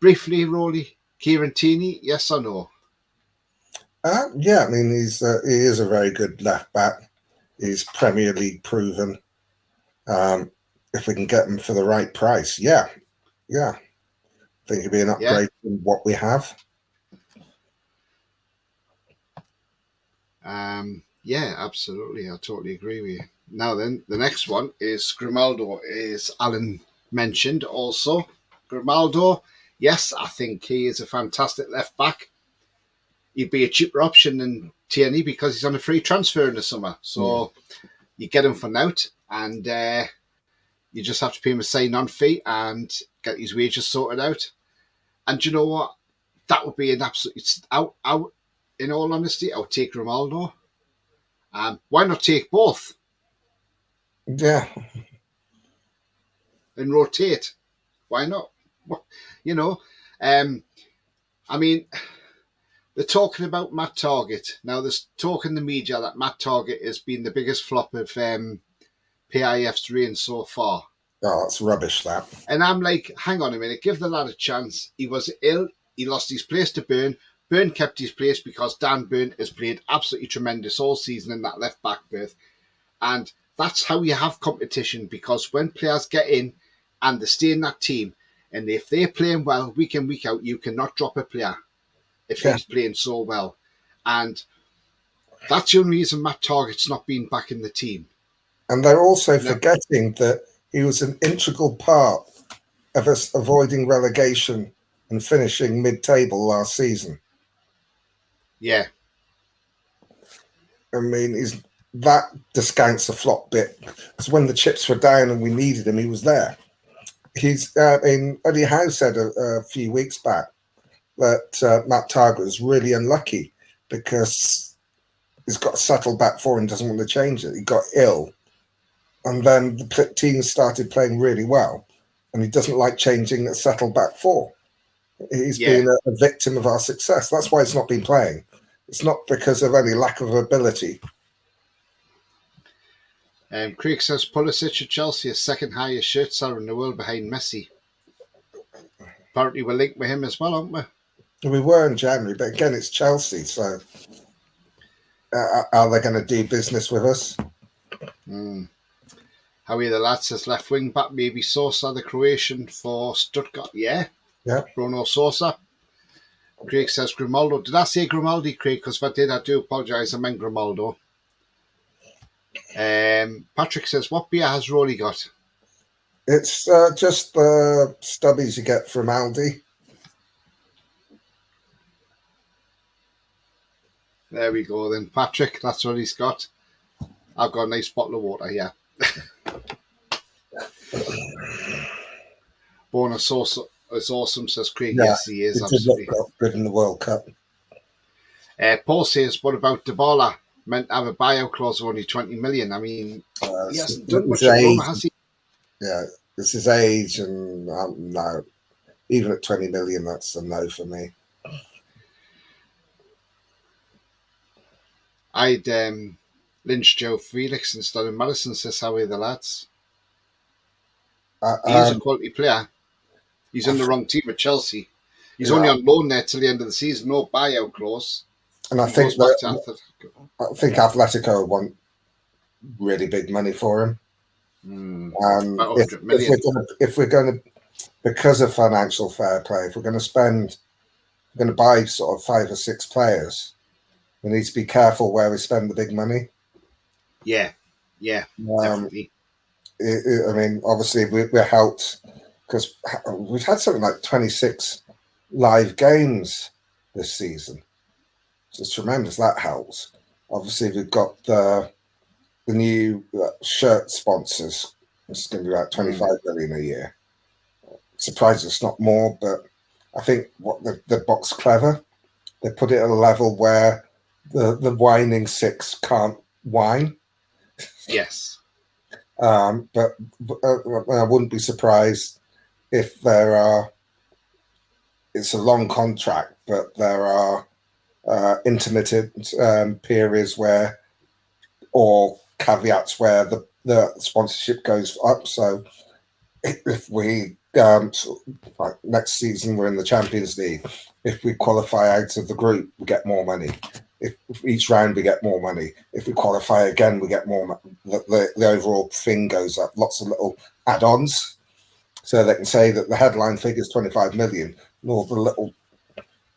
briefly, Roly, Kieran Tierney, yes or no? Yeah, I mean, he is a very good left back. He's Premier League proven. If we can get him for the right price, yeah. I think it'd be an upgrade from what we have. Yeah, absolutely. I totally agree with you. Now then, the next one is Grimaldo, as Alan mentioned also. Grimaldo, yes, I think he is a fantastic left back. He'd be a cheaper option than Tierney because he's on a free transfer in the summer. So you get him for nout, and you just have to pay him a sign-on fee and get his wages sorted out. And you know what? That would be an absolute... in all honesty, I would take Grimaldo. Why not take both? Yeah. And rotate. Why not? You know, I mean, they're talking about Matt Targett. Now, there's talk in the media that Matt Targett has been the biggest flop of PIF's reign so far. Oh, that's rubbish, that. And I'm like, hang on a minute, give the lad a chance. He was ill. He lost his place to Byrne. Byrne kept his place because Dan Byrne has played absolutely tremendous all season in that left-back berth. And that's how you have competition, because when players get in and they stay in that team, and if they're playing well week in, week out, you cannot drop a player. if he's playing so well. And that's the only reason Matt Targett's not been back in the team. And they're also forgetting that he was an integral part of us avoiding relegation and finishing mid-table last season. Yeah. I mean, that discounts the flop bit. Because when the chips were down and we needed him, he was there. Eddie Howe said a few weeks back that Matt Targett was really unlucky because he's got a settled back four and doesn't want to change it. He got ill. And then the team started playing really well. And he doesn't like changing a settled back four. He's been a victim of our success. That's why he's not been playing. It's not because of any lack of ability. Craig says Pulisic at Chelsea is second highest shirt seller in the world behind Messi. Apparently we're linked with him as well, aren't we? We were in January, but again, it's Chelsea. So are they going to do business with us? Howie the lad says left wing back, maybe Sosa, the Croatian for Stuttgart. Yeah. Bruno Sosa. Craig says Grimaldo. Did I say Grimaldi, Craig? Because if I did, I do apologise. I meant Grimaldo. Patrick says, what beer has Roly got? It's just the stubbies you get from Aldi. There we go then, Patrick. That's what he's got. I've got a nice bottle of water here. Bonus sauce is awesome, says Craig. Yeah, yes, he is. It Absolutely. did look good in the World Cup. Paul says, what about Dybala? Meant to have a buyout clause of only 20 million. I mean, he hasn't done much at Roma, has he? Yeah, it's his age, and no. Even at 20 million, that's a no for me. I'd lynch Joe Felix instead of Madison, says Howie the lads. He's a quality player. He's in the wrong team at Chelsea. He's only on loan there till the end of the season, no buyout clause. And I think Atletico want really big money for him. If we're going to, because of financial fair play, if we're going to buy sort of 5 or 6 players, we need to be careful where we spend the big money. Yeah, definitely. I mean, obviously we're helped because we've had something like 26 live games this season. So it's tremendous. That helps. Obviously, we've got the new shirt sponsors. It's going to be about 25 million a year. Surprised it's not more, but I think what the box clever. They put it at a level where the whining 6 can't whine. Yes. But I wouldn't be surprised if there are. It's a long contract, but there are intermittent periods where, or caveats where the sponsorship goes up. So if we like next season we're in the Champions League, if we qualify out of the group, we get more money. If each round we get more money. If we qualify again, we get more. The overall thing goes up. Lots of little add-ons, so they can say that the headline figure is 25 million. And all the little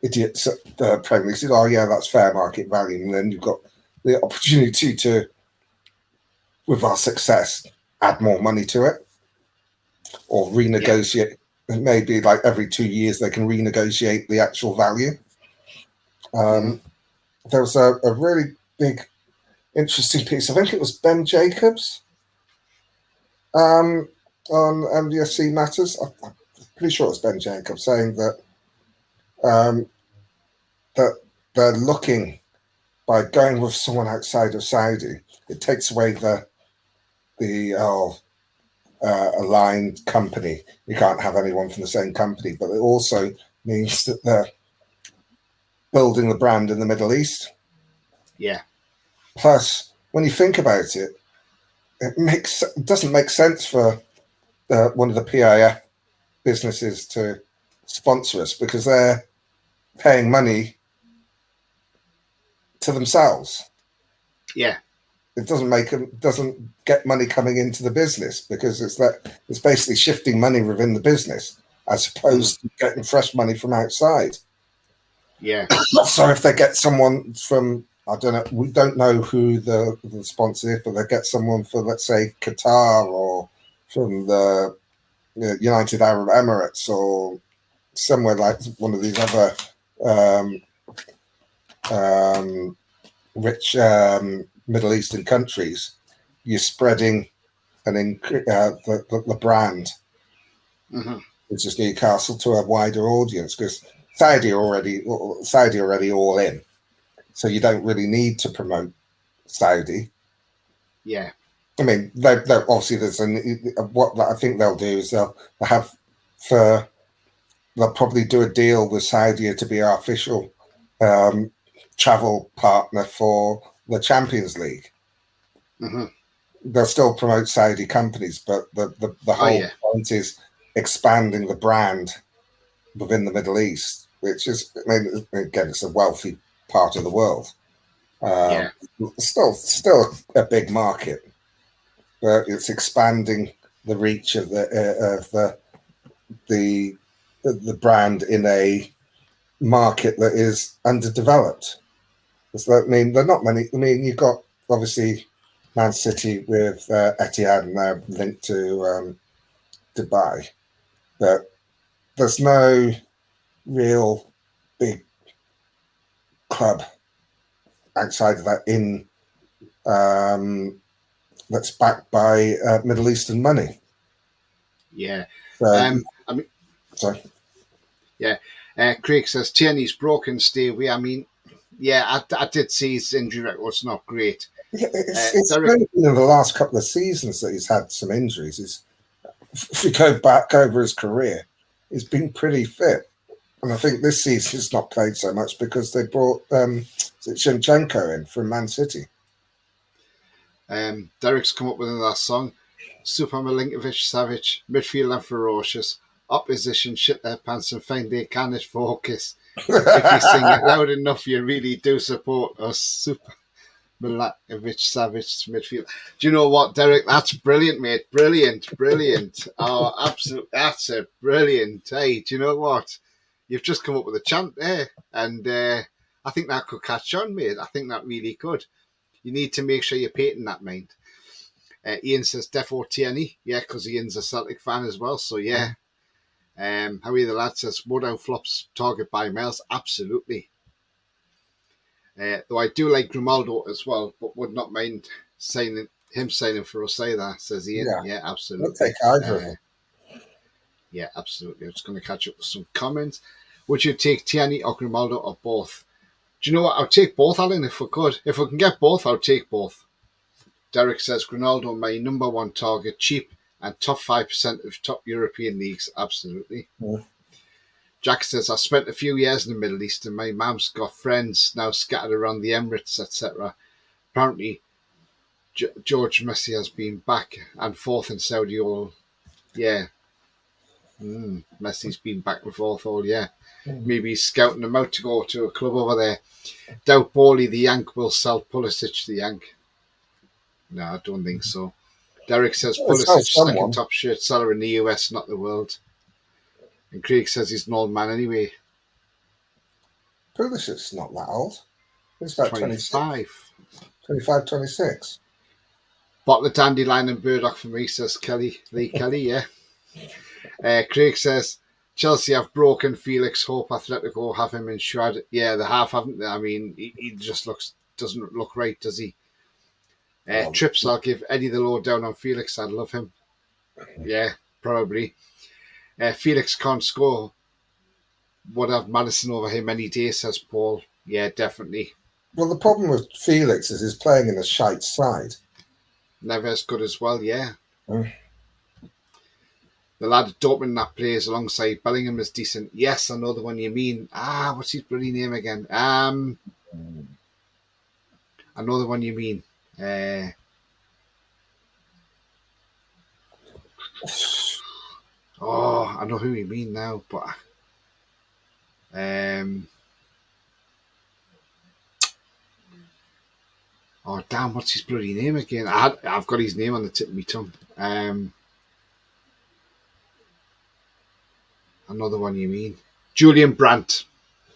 idiots at the Premier League say, "Oh yeah, that's fair market value." And then you've got the opportunity to, with our success, add more money to it, or renegotiate. Yeah. Maybe like every 2 years they can renegotiate the actual value. There was a really big, interesting piece. I think it was Ben Jacobs on MDSC Matters. I'm pretty sure it was Ben Jacobs saying that that they're looking, by going with someone outside of Saudi, it takes away the aligned company. You can't have anyone from the same company, but it also means that they're building the brand in the Middle East. Yeah. Plus, when you think about it, it doesn't make sense for one of the PIF businesses to sponsor us because they're paying money to themselves. Yeah. It doesn't get money coming into the business because it's basically shifting money within the business as opposed to getting fresh money from outside. Yeah. So if they get someone from, I don't know, we don't know who the sponsor is, but they get someone for, let's say, Qatar or from the United Arab Emirates or somewhere like one of these other um, rich Middle Eastern countries, you're spreading the brand, Mm-hmm. which is Newcastle, to a wider audience, because Saudi already all in, so you don't really need to promote Saudi. Yeah. I mean, they're obviously what I think they'll do is they'll probably do a deal with Saudi to be our official um, travel partner for the Champions League. Mm-hmm. They'll still promote Saudi companies, but the whole point is expanding the brand within the Middle East, which is, I mean, again, it's a wealthy part of the world. Yeah. Still a big market, but it's expanding the reach of the brand in a market that is underdeveloped. So, I mean, there are not many. I mean, you've got obviously Man City with Etihad, and they're linked to Dubai, but there's no real big club outside of that that's backed by Middle Eastern money. Yeah. So, I mean, sorry. Yeah. Craig says Tierney's broken. Stay away. I mean, yeah, I did see his injury record's not great. It's really been in the last couple of seasons that he's had some injuries. If we go back over his career, he's been pretty fit. And I think this season he's not played so much because they brought Zinchenko in from Man City. Derek's come up with another song. Super Milinkovic Savage, midfielder ferocious, opposition shit their pants and find they can't focus. If you sing it loud enough, you really do support us. Super Milinkovic Savage midfield. Do you know what, Derek? That's brilliant, mate. Brilliant. Oh, absolutely. That's a brilliant. Hey, do you know what? You've just come up with a chant there. And I think that could catch on, mate. I think that really could. You need to make sure you're painting that, mind. Ian says Defo Tierney. Yeah, because Ian's a Celtic fan as well. So, yeah. How are you, the lad says Woodhouse flops target by Miles. Absolutely. Though I do like Grimaldo as well, but would not mind signing for us either, says Ian. Yeah, absolutely. We'll take either. Yeah, absolutely. I'm just going to catch up with some comments. Would you take Tierney or Grimaldo or both? Do you know what? I'll take both, Alan, if we could. If we can get both, I'll take both. Derek says Grimaldo, my number one target, cheap and top 5% of top European leagues. Absolutely. Yeah. Jack says, I spent a few years in the Middle East and my mum's got friends now scattered around the Emirates, etc. Apparently, George Messi has been back and forth in Saudi all. Yeah. Messi's been back and forth all year. Maybe he's scouting them out to go to a club over there. Doubt Bally the Yank will sell Pulisic the Yank. No, I don't think so. Derek says Pulisic second top shirt seller in the US, not the world. And Craig says he's an old man anyway. Pulisic's not that old. He's about 25. 25, 26. Bottle of Dandelion and Burdock for me, says Lee Kelly, yeah. Craig says Chelsea have broken Felix. Hope Atletico have him in shroud. Yeah, they have, haven't they? I mean, he just doesn't look right, does he? Trips, I'll give Eddie the lowdown on Felix. I'd love him. Yeah, probably. Felix can't score. Would have Madison over him any day, says Paul. Yeah, definitely. Well, the problem with Felix is he's playing in a shite side. Never as good as well, yeah. The lad at Dortmund that plays alongside Bellingham is decent. Yes, I know the one you mean. What's his bloody name again? I know the one you mean. I know who you mean now, but damn, what's his bloody name again? I've got his name on the tip of my tongue. I know the one you mean. Julian Brandt.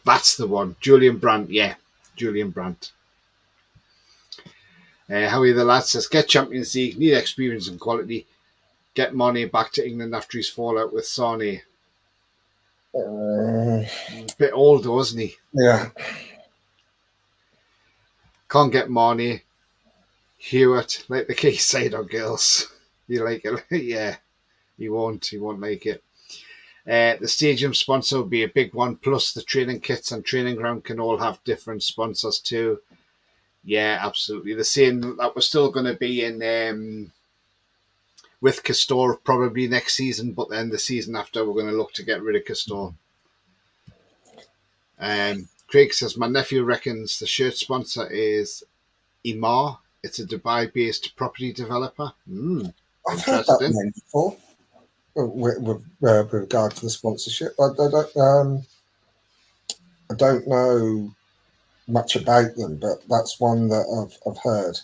That's the one. Julian Brandt, yeah. Julian Brandt. Howie the lad says, get Champions League, need experience and quality. Get Mane back to England after his fallout with Sane. A bit old though, isn't he? Yeah. Can't get Mane. Hewitt, like the key side on girls. You like it? Yeah. He won't like it. The stadium sponsor will be a big one, plus the training kits and training ground can all have different sponsors too. Yeah, absolutely. They're saying that we're still going to be in with Castor probably next season, but then the season after we're going to look to get rid of Castor. Craig says, my nephew reckons the shirt sponsor is Imar. It's a Dubai-based property developer. I've heard that name before with regard to the sponsorship. I don't know much about them, but that's one that I've heard.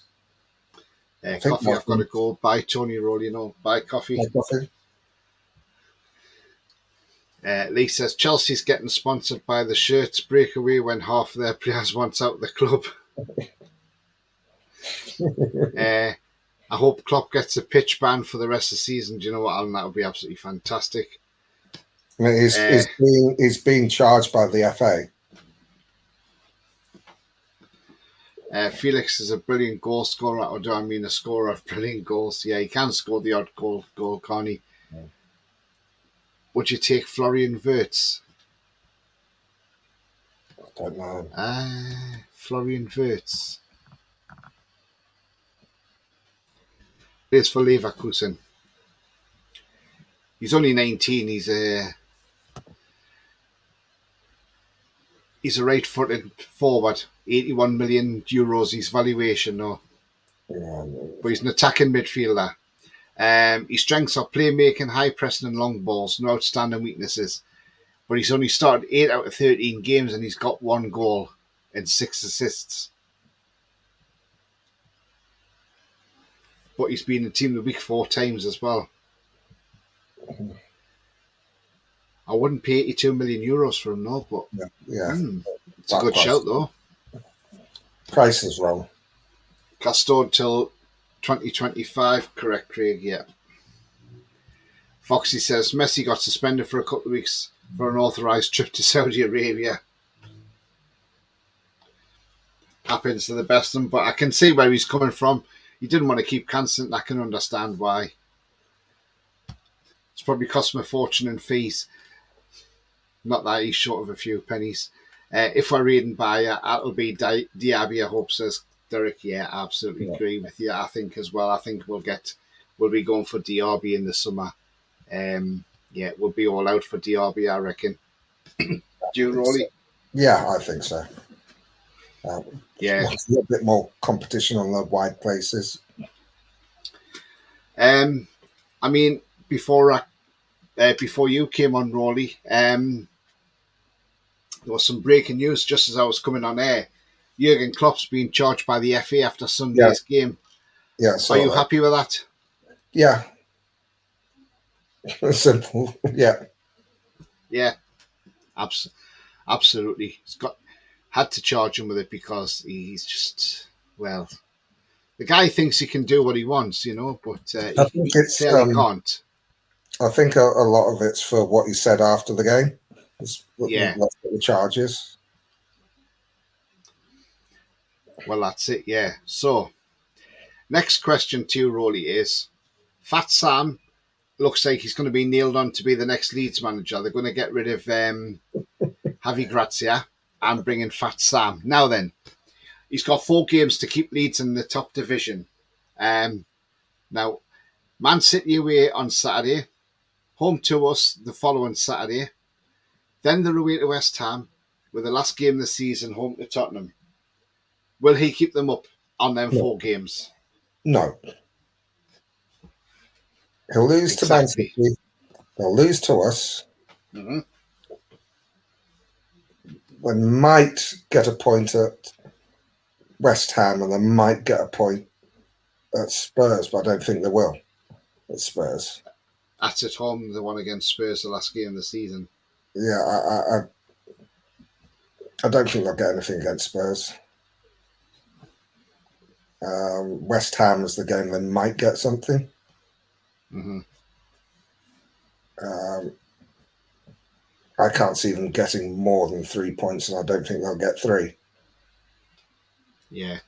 Coffee, I've got to go. Buy Tony Roly, buy coffee. Buy coffee. Lee says Chelsea's getting sponsored by the shirts breakaway when half of their players want out of the club. I hope Klopp gets a pitch ban for the rest of the season. Do you know what, Alan? That would be absolutely fantastic. I mean, he's being charged by the FA. Felix is a brilliant goal scorer, or do I mean a scorer of brilliant goals? Yeah, he can score the odd goal, can't he? Yeah. Would you take Florian Wirtz? I don't know. Florian Wirtz. Plays for Leverkusen. He's only 19. He's a right-footed forward. 81 million euros his valuation, though. Yeah. But he's an attacking midfielder. His strengths are playmaking, high pressing and long balls. No outstanding weaknesses. But he's only started 8 out of 13 games and he's got 1 goal and 6 assists. But he's been in Team of the Week 4 times as well. I wouldn't pay 82 million euros for him, no, but it's a good shout, though. Price is wrong. Castor till 2025, correct, Craig? Yeah. Foxy says Messi got suspended for a couple of weeks for an authorised trip to Saudi Arabia. Happens to the best of them, but I can see where he's coming from. He didn't want to keep Constant. I can understand why. It's probably cost him a fortune in fees. Not that he's short of a few pennies. If we're reading buyer, that'll be Diaby, I hope, says Derek. Yeah, absolutely agree with you. I think as well. I think we'll be going for Diaby in the summer. We'll be all out for Diaby, I reckon. Do you, Roly? Yeah, I think so. A little bit more competition on the wide places. I mean, before you came on, Roly, there was some breaking news just as I was coming on air. Jurgen Klopp's being charged by the FA after Sunday's game. Yeah, are you happy with that? Yeah. Simple. Yeah. Yeah. Absolutely. Had to charge him with it because he's just, well, the guy thinks he can do what he wants, but he clearly can't. I think a lot of it's for what he said after the game. That's what the charge is. Well, that's it, yeah. So, next question to you, Roly, is Fat Sam looks like he's going to be nailed on to be the next Leeds manager. They're going to get rid of Javi Gracia and bring in Fat Sam. Now then, he's got 4 games to keep Leeds in the top division. Now, Man City away on Saturday, home to us the following Saturday, then they're away to West Ham, with the last game of the season home to Tottenham. Will he keep them up on them 4 games? No. He'll lose to Man City. They'll lose to us. Mm-hmm. They might get a point at West Ham and they might get a point at Spurs, but I don't think they will at Spurs. That's at home, the one against Spurs, the last game of the season. Yeah, I don't think they'll get anything against Spurs. West Ham is the game they might get something. Mm-hmm. I can't see them getting more than 3 points, and I don't think they'll get 3. Yeah.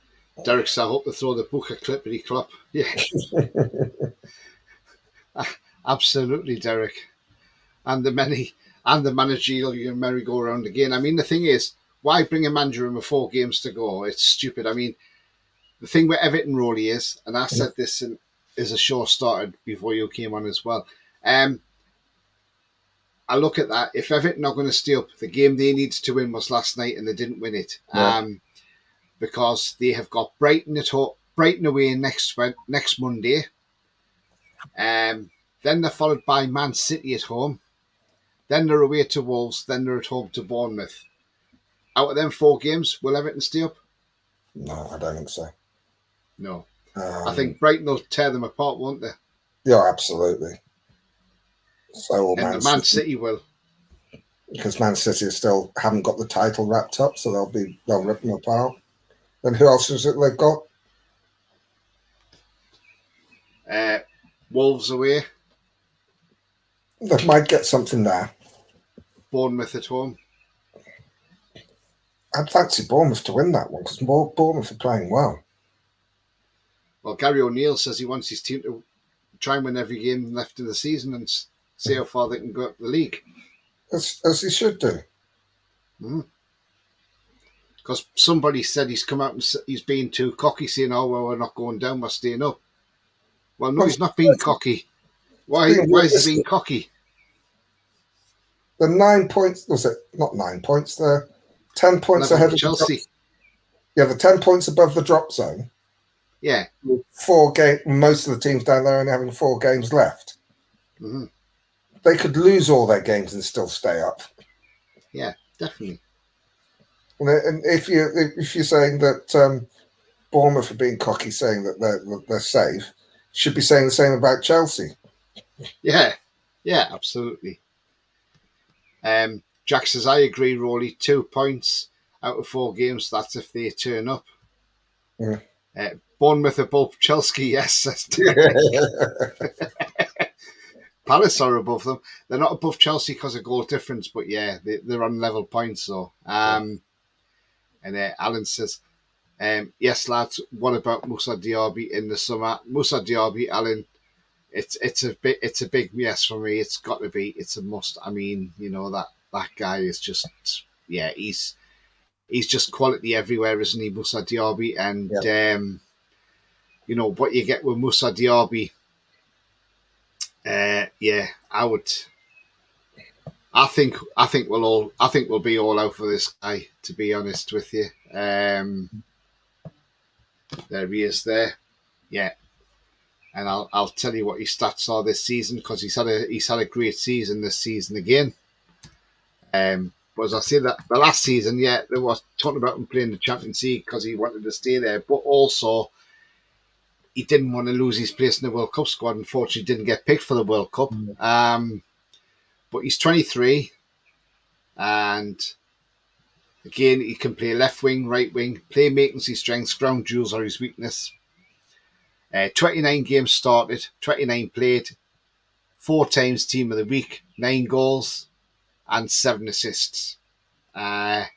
Derek said, I hope they throw the book a clippity clop. Yeah. Absolutely, Derek. And the managerial merry-go-round again. I mean, the thing is, why bring a manager in with 4 games to go? It's stupid. I mean, the thing with Everton, Roly, is, and I said this as a show started before you came on as well. I look at that. If Everton are going to stay up, the game they needed to win was last night, and they didn't win it. Yeah. Because they have got Brighton away next Monday. Then they're followed by Man City at home. Then they're away to Wolves. Then they're at home to Bournemouth. Out of them 4 games, will Everton stay up? No, I don't think so. No. I think Brighton will tear them apart, won't they? Yeah, absolutely. So will And Man City will. Because Man City still haven't got the title wrapped up, so they'll rip them apart. Then who else is it they've got? Wolves away. They might get something there. Bournemouth at home. I'd fancy Bournemouth to win that one because Bournemouth are playing well. Well, Gary O'Neill says he wants his team to try and win every game left in the season and see how far they can go up the league. As he should do. Because somebody said he's come out and he's being too cocky, saying, "Oh well, we're not going down, we're staying up." Well, no, he's not being cocky. Why is he being cocky? The 9 points, was it not 9 points? They're 10 points ahead of Chelsea. Yeah, the 10 points above the drop zone. Yeah. 4 games. Most of the teams down there only having 4 games left. Mm-hmm. They could lose all their games and still stay up. Yeah, definitely. And if you're saying that Bournemouth are being cocky, saying that they're safe, should be saying the same about Chelsea. Yeah, absolutely. Jack says, I agree, Roly. 2 points out of 4 games. That's if they turn up. Yeah. Bournemouth above Chelsea, yes, says Palace are above them. They're not above Chelsea because of goal difference, but yeah, they're on level points. So, and Alan says, yes, lads. What about Moussa Diaby in the summer? Moussa Diaby, Alan. It's a big yes for me. It's got to be. It's a must. I mean, you know that guy is just he's just quality everywhere, isn't he, Moussa Diaby? And you know what you get with Moussa Diaby. I think we'll be all out for this guy. To be honest with you, there he is there. Yeah. And I'll tell you what his stats are this season because he's had a great season this season again. But as I say that the last season, they were talking about him playing the Champions League because he wanted to stay there, but also he didn't want to lose his place in the World Cup squad. Unfortunately, didn't get picked for the World Cup. But he's 23, and again he can play left wing, right wing. Playmaking's his strengths. Ground duels are his weakness. 29 games started, 29 played, 4 times team of the week, 9 goals and 7 assists. 80%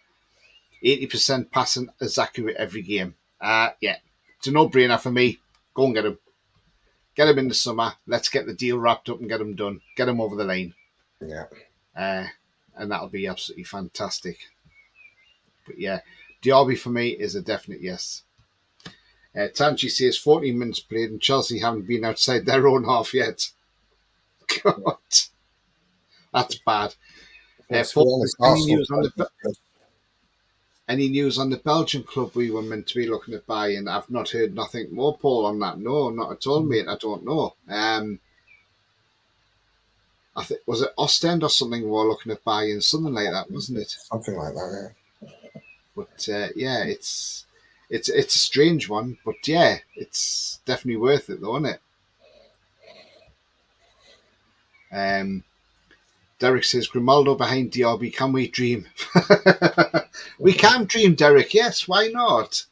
passing is accurate every game. It's a no-brainer for me. Go and get him. Get him in the summer. Let's get the deal wrapped up and get him done. Get him over the line. Yeah. And that'll be absolutely fantastic. But yeah, Diaby for me is a definite yes. Tanchi says 14 minutes played and Chelsea haven't been outside their own half yet. God, that's bad. Any news on the Belgian club we were meant to be looking at buying? I've not heard nothing more, Paul, on that. No, not at all, mate. I don't know. I think was it Ostend or something we were looking at buying, something like that, wasn't it? Something like that, yeah. But it's a strange one, but yeah, it's definitely worth it, though, isn't it? Derek says, Grimaldo behind DRB, can we dream? We can dream, Derek, yes, why not?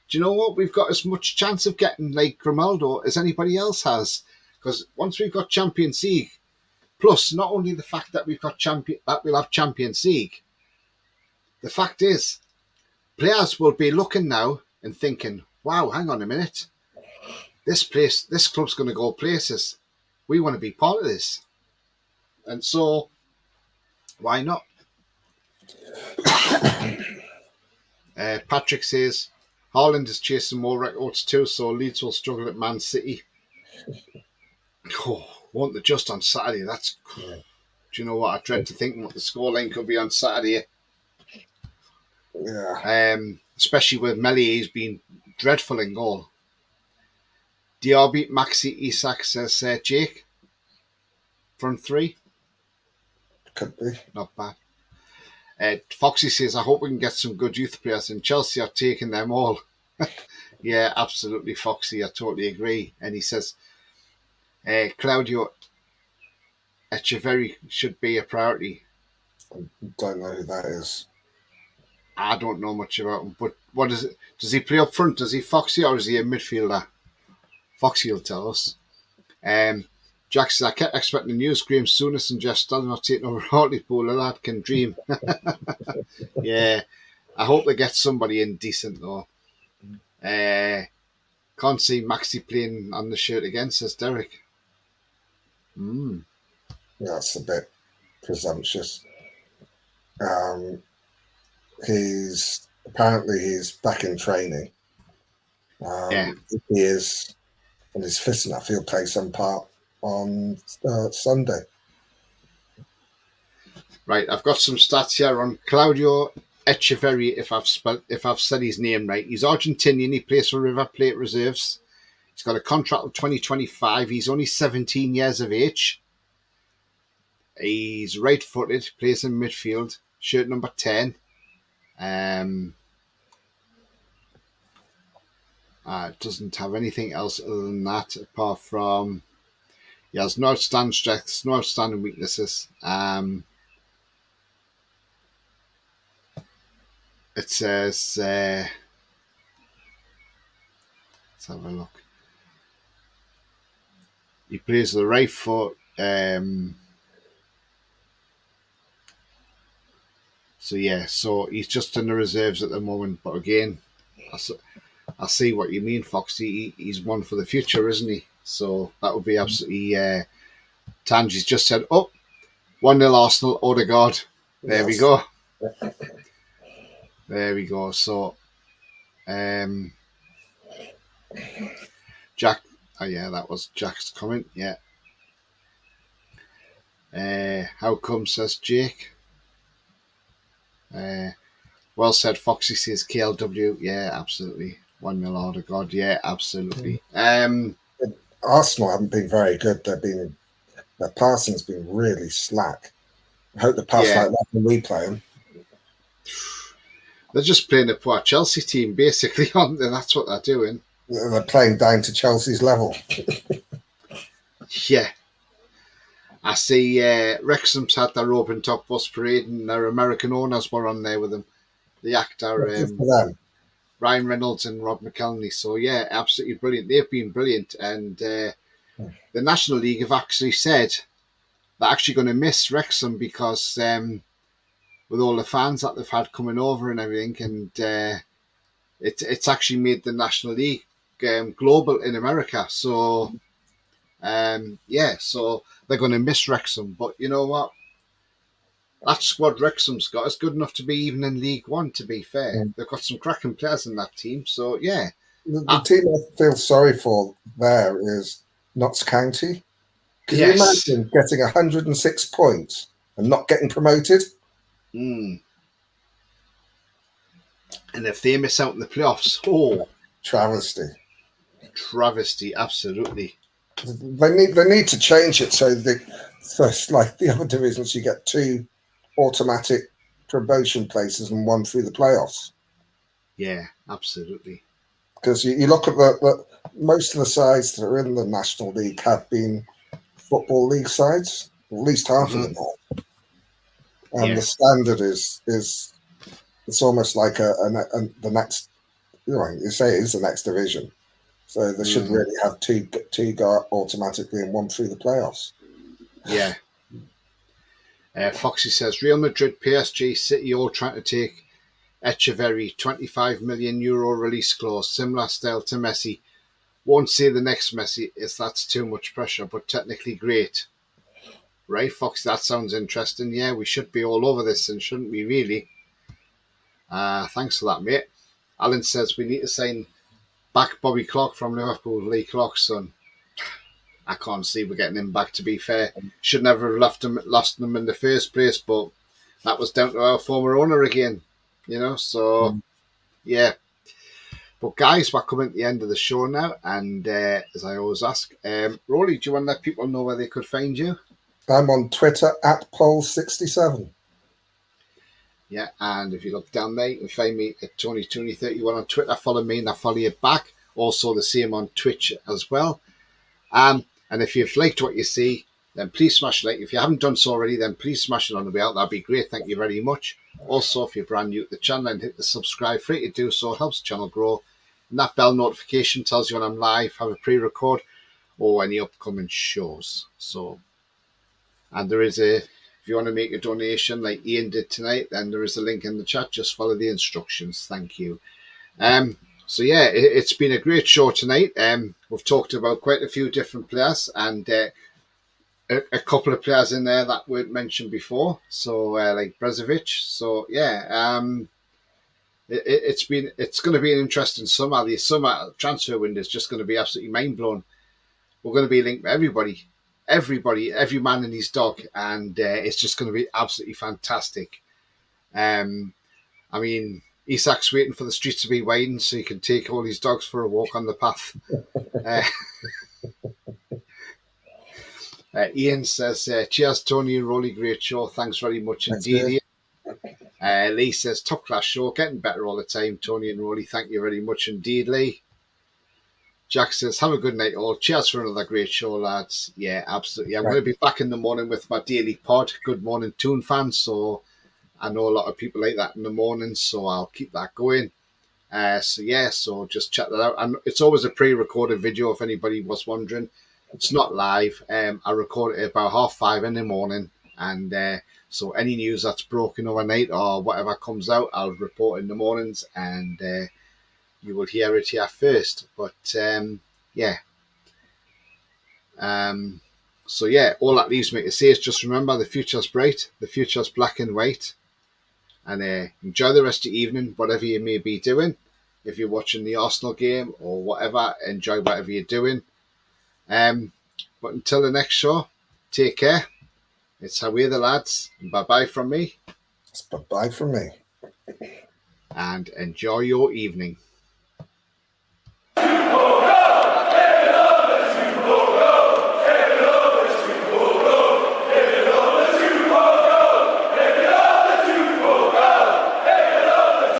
Do you know what? We've got as much chance of getting like Grimaldo as anybody else has. Because once we've got Champions League, plus not only the fact that we'll have Champions League, the fact is, players will be looking now and thinking, wow, hang on a minute. This club's going to go places. We want to be part of this. And so, why not? Patrick says, Haaland is chasing more records too, so Leeds will struggle at Man City. Oh, won't they just on Saturday? That's. Yeah. Do you know what? I dread to think what the scoreline could be on Saturday. Yeah. Especially with Melié's been dreadful in goal. DRB Maxi Isak says Jake from 3. Could be. Not bad. Foxy says, I hope we can get some good youth players, and Chelsea are taking them all. Yeah, absolutely, Foxy. I totally agree. And he says, Claudio Echeverri should be a priority. I don't know who that is. I don't know much about him, but what is it? Does he play up front? Does he Foxy, or is he a midfielder? Foxy will tell us. Jack says, I kept expecting the news. Graham Souness and Jeff Stelling not taking over Hartlepool. A lad can dream. Yeah. I hope they get somebody in decent, though. Can't see Maxi playing on the shirt again, says Derek. Yeah, that's a bit presumptuous. He's back in training. Yeah. He is, and he's fit enough. He'll play some part on Sunday. Right, I've got some stats here on Claudio Echeverri, if I've said his name right. He's Argentinian. He plays for River Plate Reserves. He's got a contract of 2025. He's only 17 years of age. He's right-footed. Plays in midfield. Shirt number 10. Doesn't have anything else other than that, apart from he has no outstanding strengths, no outstanding weaknesses. It says, let's have a look. He plays the right foot. So he's just in the reserves at the moment. But again, I see what you mean, Foxy. He's one for the future, isn't he? So that would be absolutely. Tangi's just said, 1-0 Arsenal, Odegaard. There we go. There we go. So, Jack. Oh yeah, that was Jack's comment. Yeah. How come, says Jake. Well said, Foxy, says KLW. Yeah, absolutely. 1-0 Odegaard. Yeah, absolutely. Arsenal haven't been very good. Their passing's been really slack. I hope they pass like that when we play them. They're just playing a poor Chelsea team, basically, aren't they? That's what they're doing. They're playing down to Chelsea's level. Yeah. I see Wrexham's had their open top bus parade, and their American owners were on there with them. The actor Ryan Reynolds and Rob McElhenney. So yeah, absolutely brilliant. They've been brilliant, and the National League have actually said they're actually going to miss Wrexham because with all the fans that they've had coming over and everything, and it's actually made the National League global in America. So so they're going to miss Wrexham. But you know what? That squad Wrexham's got is good enough to be even in League One, to be fair. They've got some cracking players in that team. So, yeah. The team I feel sorry for there is Notts County. Can you imagine getting 106 points and not getting promoted? And if they miss out in the playoffs, Travesty, absolutely. They need to change it so it's like the other divisions, you get 2 automatic promotion places and 1 through the playoffs. Yeah, absolutely. Because you look at the most of the sides that are in the National League have been Football League sides. at least half of them all. And Yeah. the standard is it's almost like the next, you say it is the next division. So they should really have two go automatically and one through the playoffs. Yeah. Foxy says Real Madrid, PSG, City all trying to take Echeverry, €25 million release clause, similar style to Messi. Won't say the next Messi is that's too much pressure, but technically great. Right, Fox, that sounds interesting. Yeah, we should be all over this, and shouldn't we really? Thanks for that, mate. Alan says we need to sign back Bobby Clark from Liverpool, Lee Clark's son. I can't see we're getting him back, to be fair. Should never have lost him in the first place, but that was down to our former owner again, so yeah. But guys, we're coming to the end of the show now, and as I always ask, Roly, do you want to let people know where they could find you? I'm on Twitter at Pole67. Yeah, and if you look down there, you can find me at TonyTooney31 on Twitter. Follow me and I'll follow you back. Also the same on Twitch as well. And if you've liked what you see, then please smash like. If you haven't done so already, then please smash it on the way out. That'd be great. Thank you very much. Also, if you're brand new to the channel, and hit the subscribe. Free to do so. Helps the channel grow. And that bell notification tells you when I'm live, have a pre-record, or any upcoming shows. So, and there is if you want to make a donation like Ian did tonight, then there is a link in the chat. Just follow the instructions. Thank you. So yeah, it's been a great show tonight. We've talked about quite a few different players, and a couple of players in there that weren't mentioned before. So like Brezovic. So yeah, it's going to be an interesting summer. The summer transfer window is just going to be absolutely mind blowing. We're going to be linked with everybody, every man and his dog, and it's just going to be absolutely fantastic. I mean, Isak's waiting for the streets to be widened so he can take all his dogs for a walk on the path. Ian says, cheers, Tony and Roly, great show. Thanks very much indeed. Lee says, top class show, getting better all the time. Tony and Roly, thank you very much indeed, Lee. Jack says, have a good night all. Cheers for another great show, lads. Yeah, absolutely. I'm going to be back in the morning with my daily pod. Good morning, Toon fans. So I know a lot of people like that in the morning, so I'll keep that going. So just check that out. And it's always a pre-recorded video if anybody was wondering. It's not live. I record it about 5:30 in the morning, and so any news that's broken overnight or whatever comes out, I'll report in the mornings, and you will hear it here first. But so yeah, all that leaves me to say is just remember the future's bright, the future's black and white, and enjoy the rest of your evening, whatever you may be doing. If you're watching the Arsenal game or whatever, enjoy whatever you're doing. But until the next show, take care. It's how we're the lads. Bye-bye from me. It's bye-bye from me. And enjoy your evening.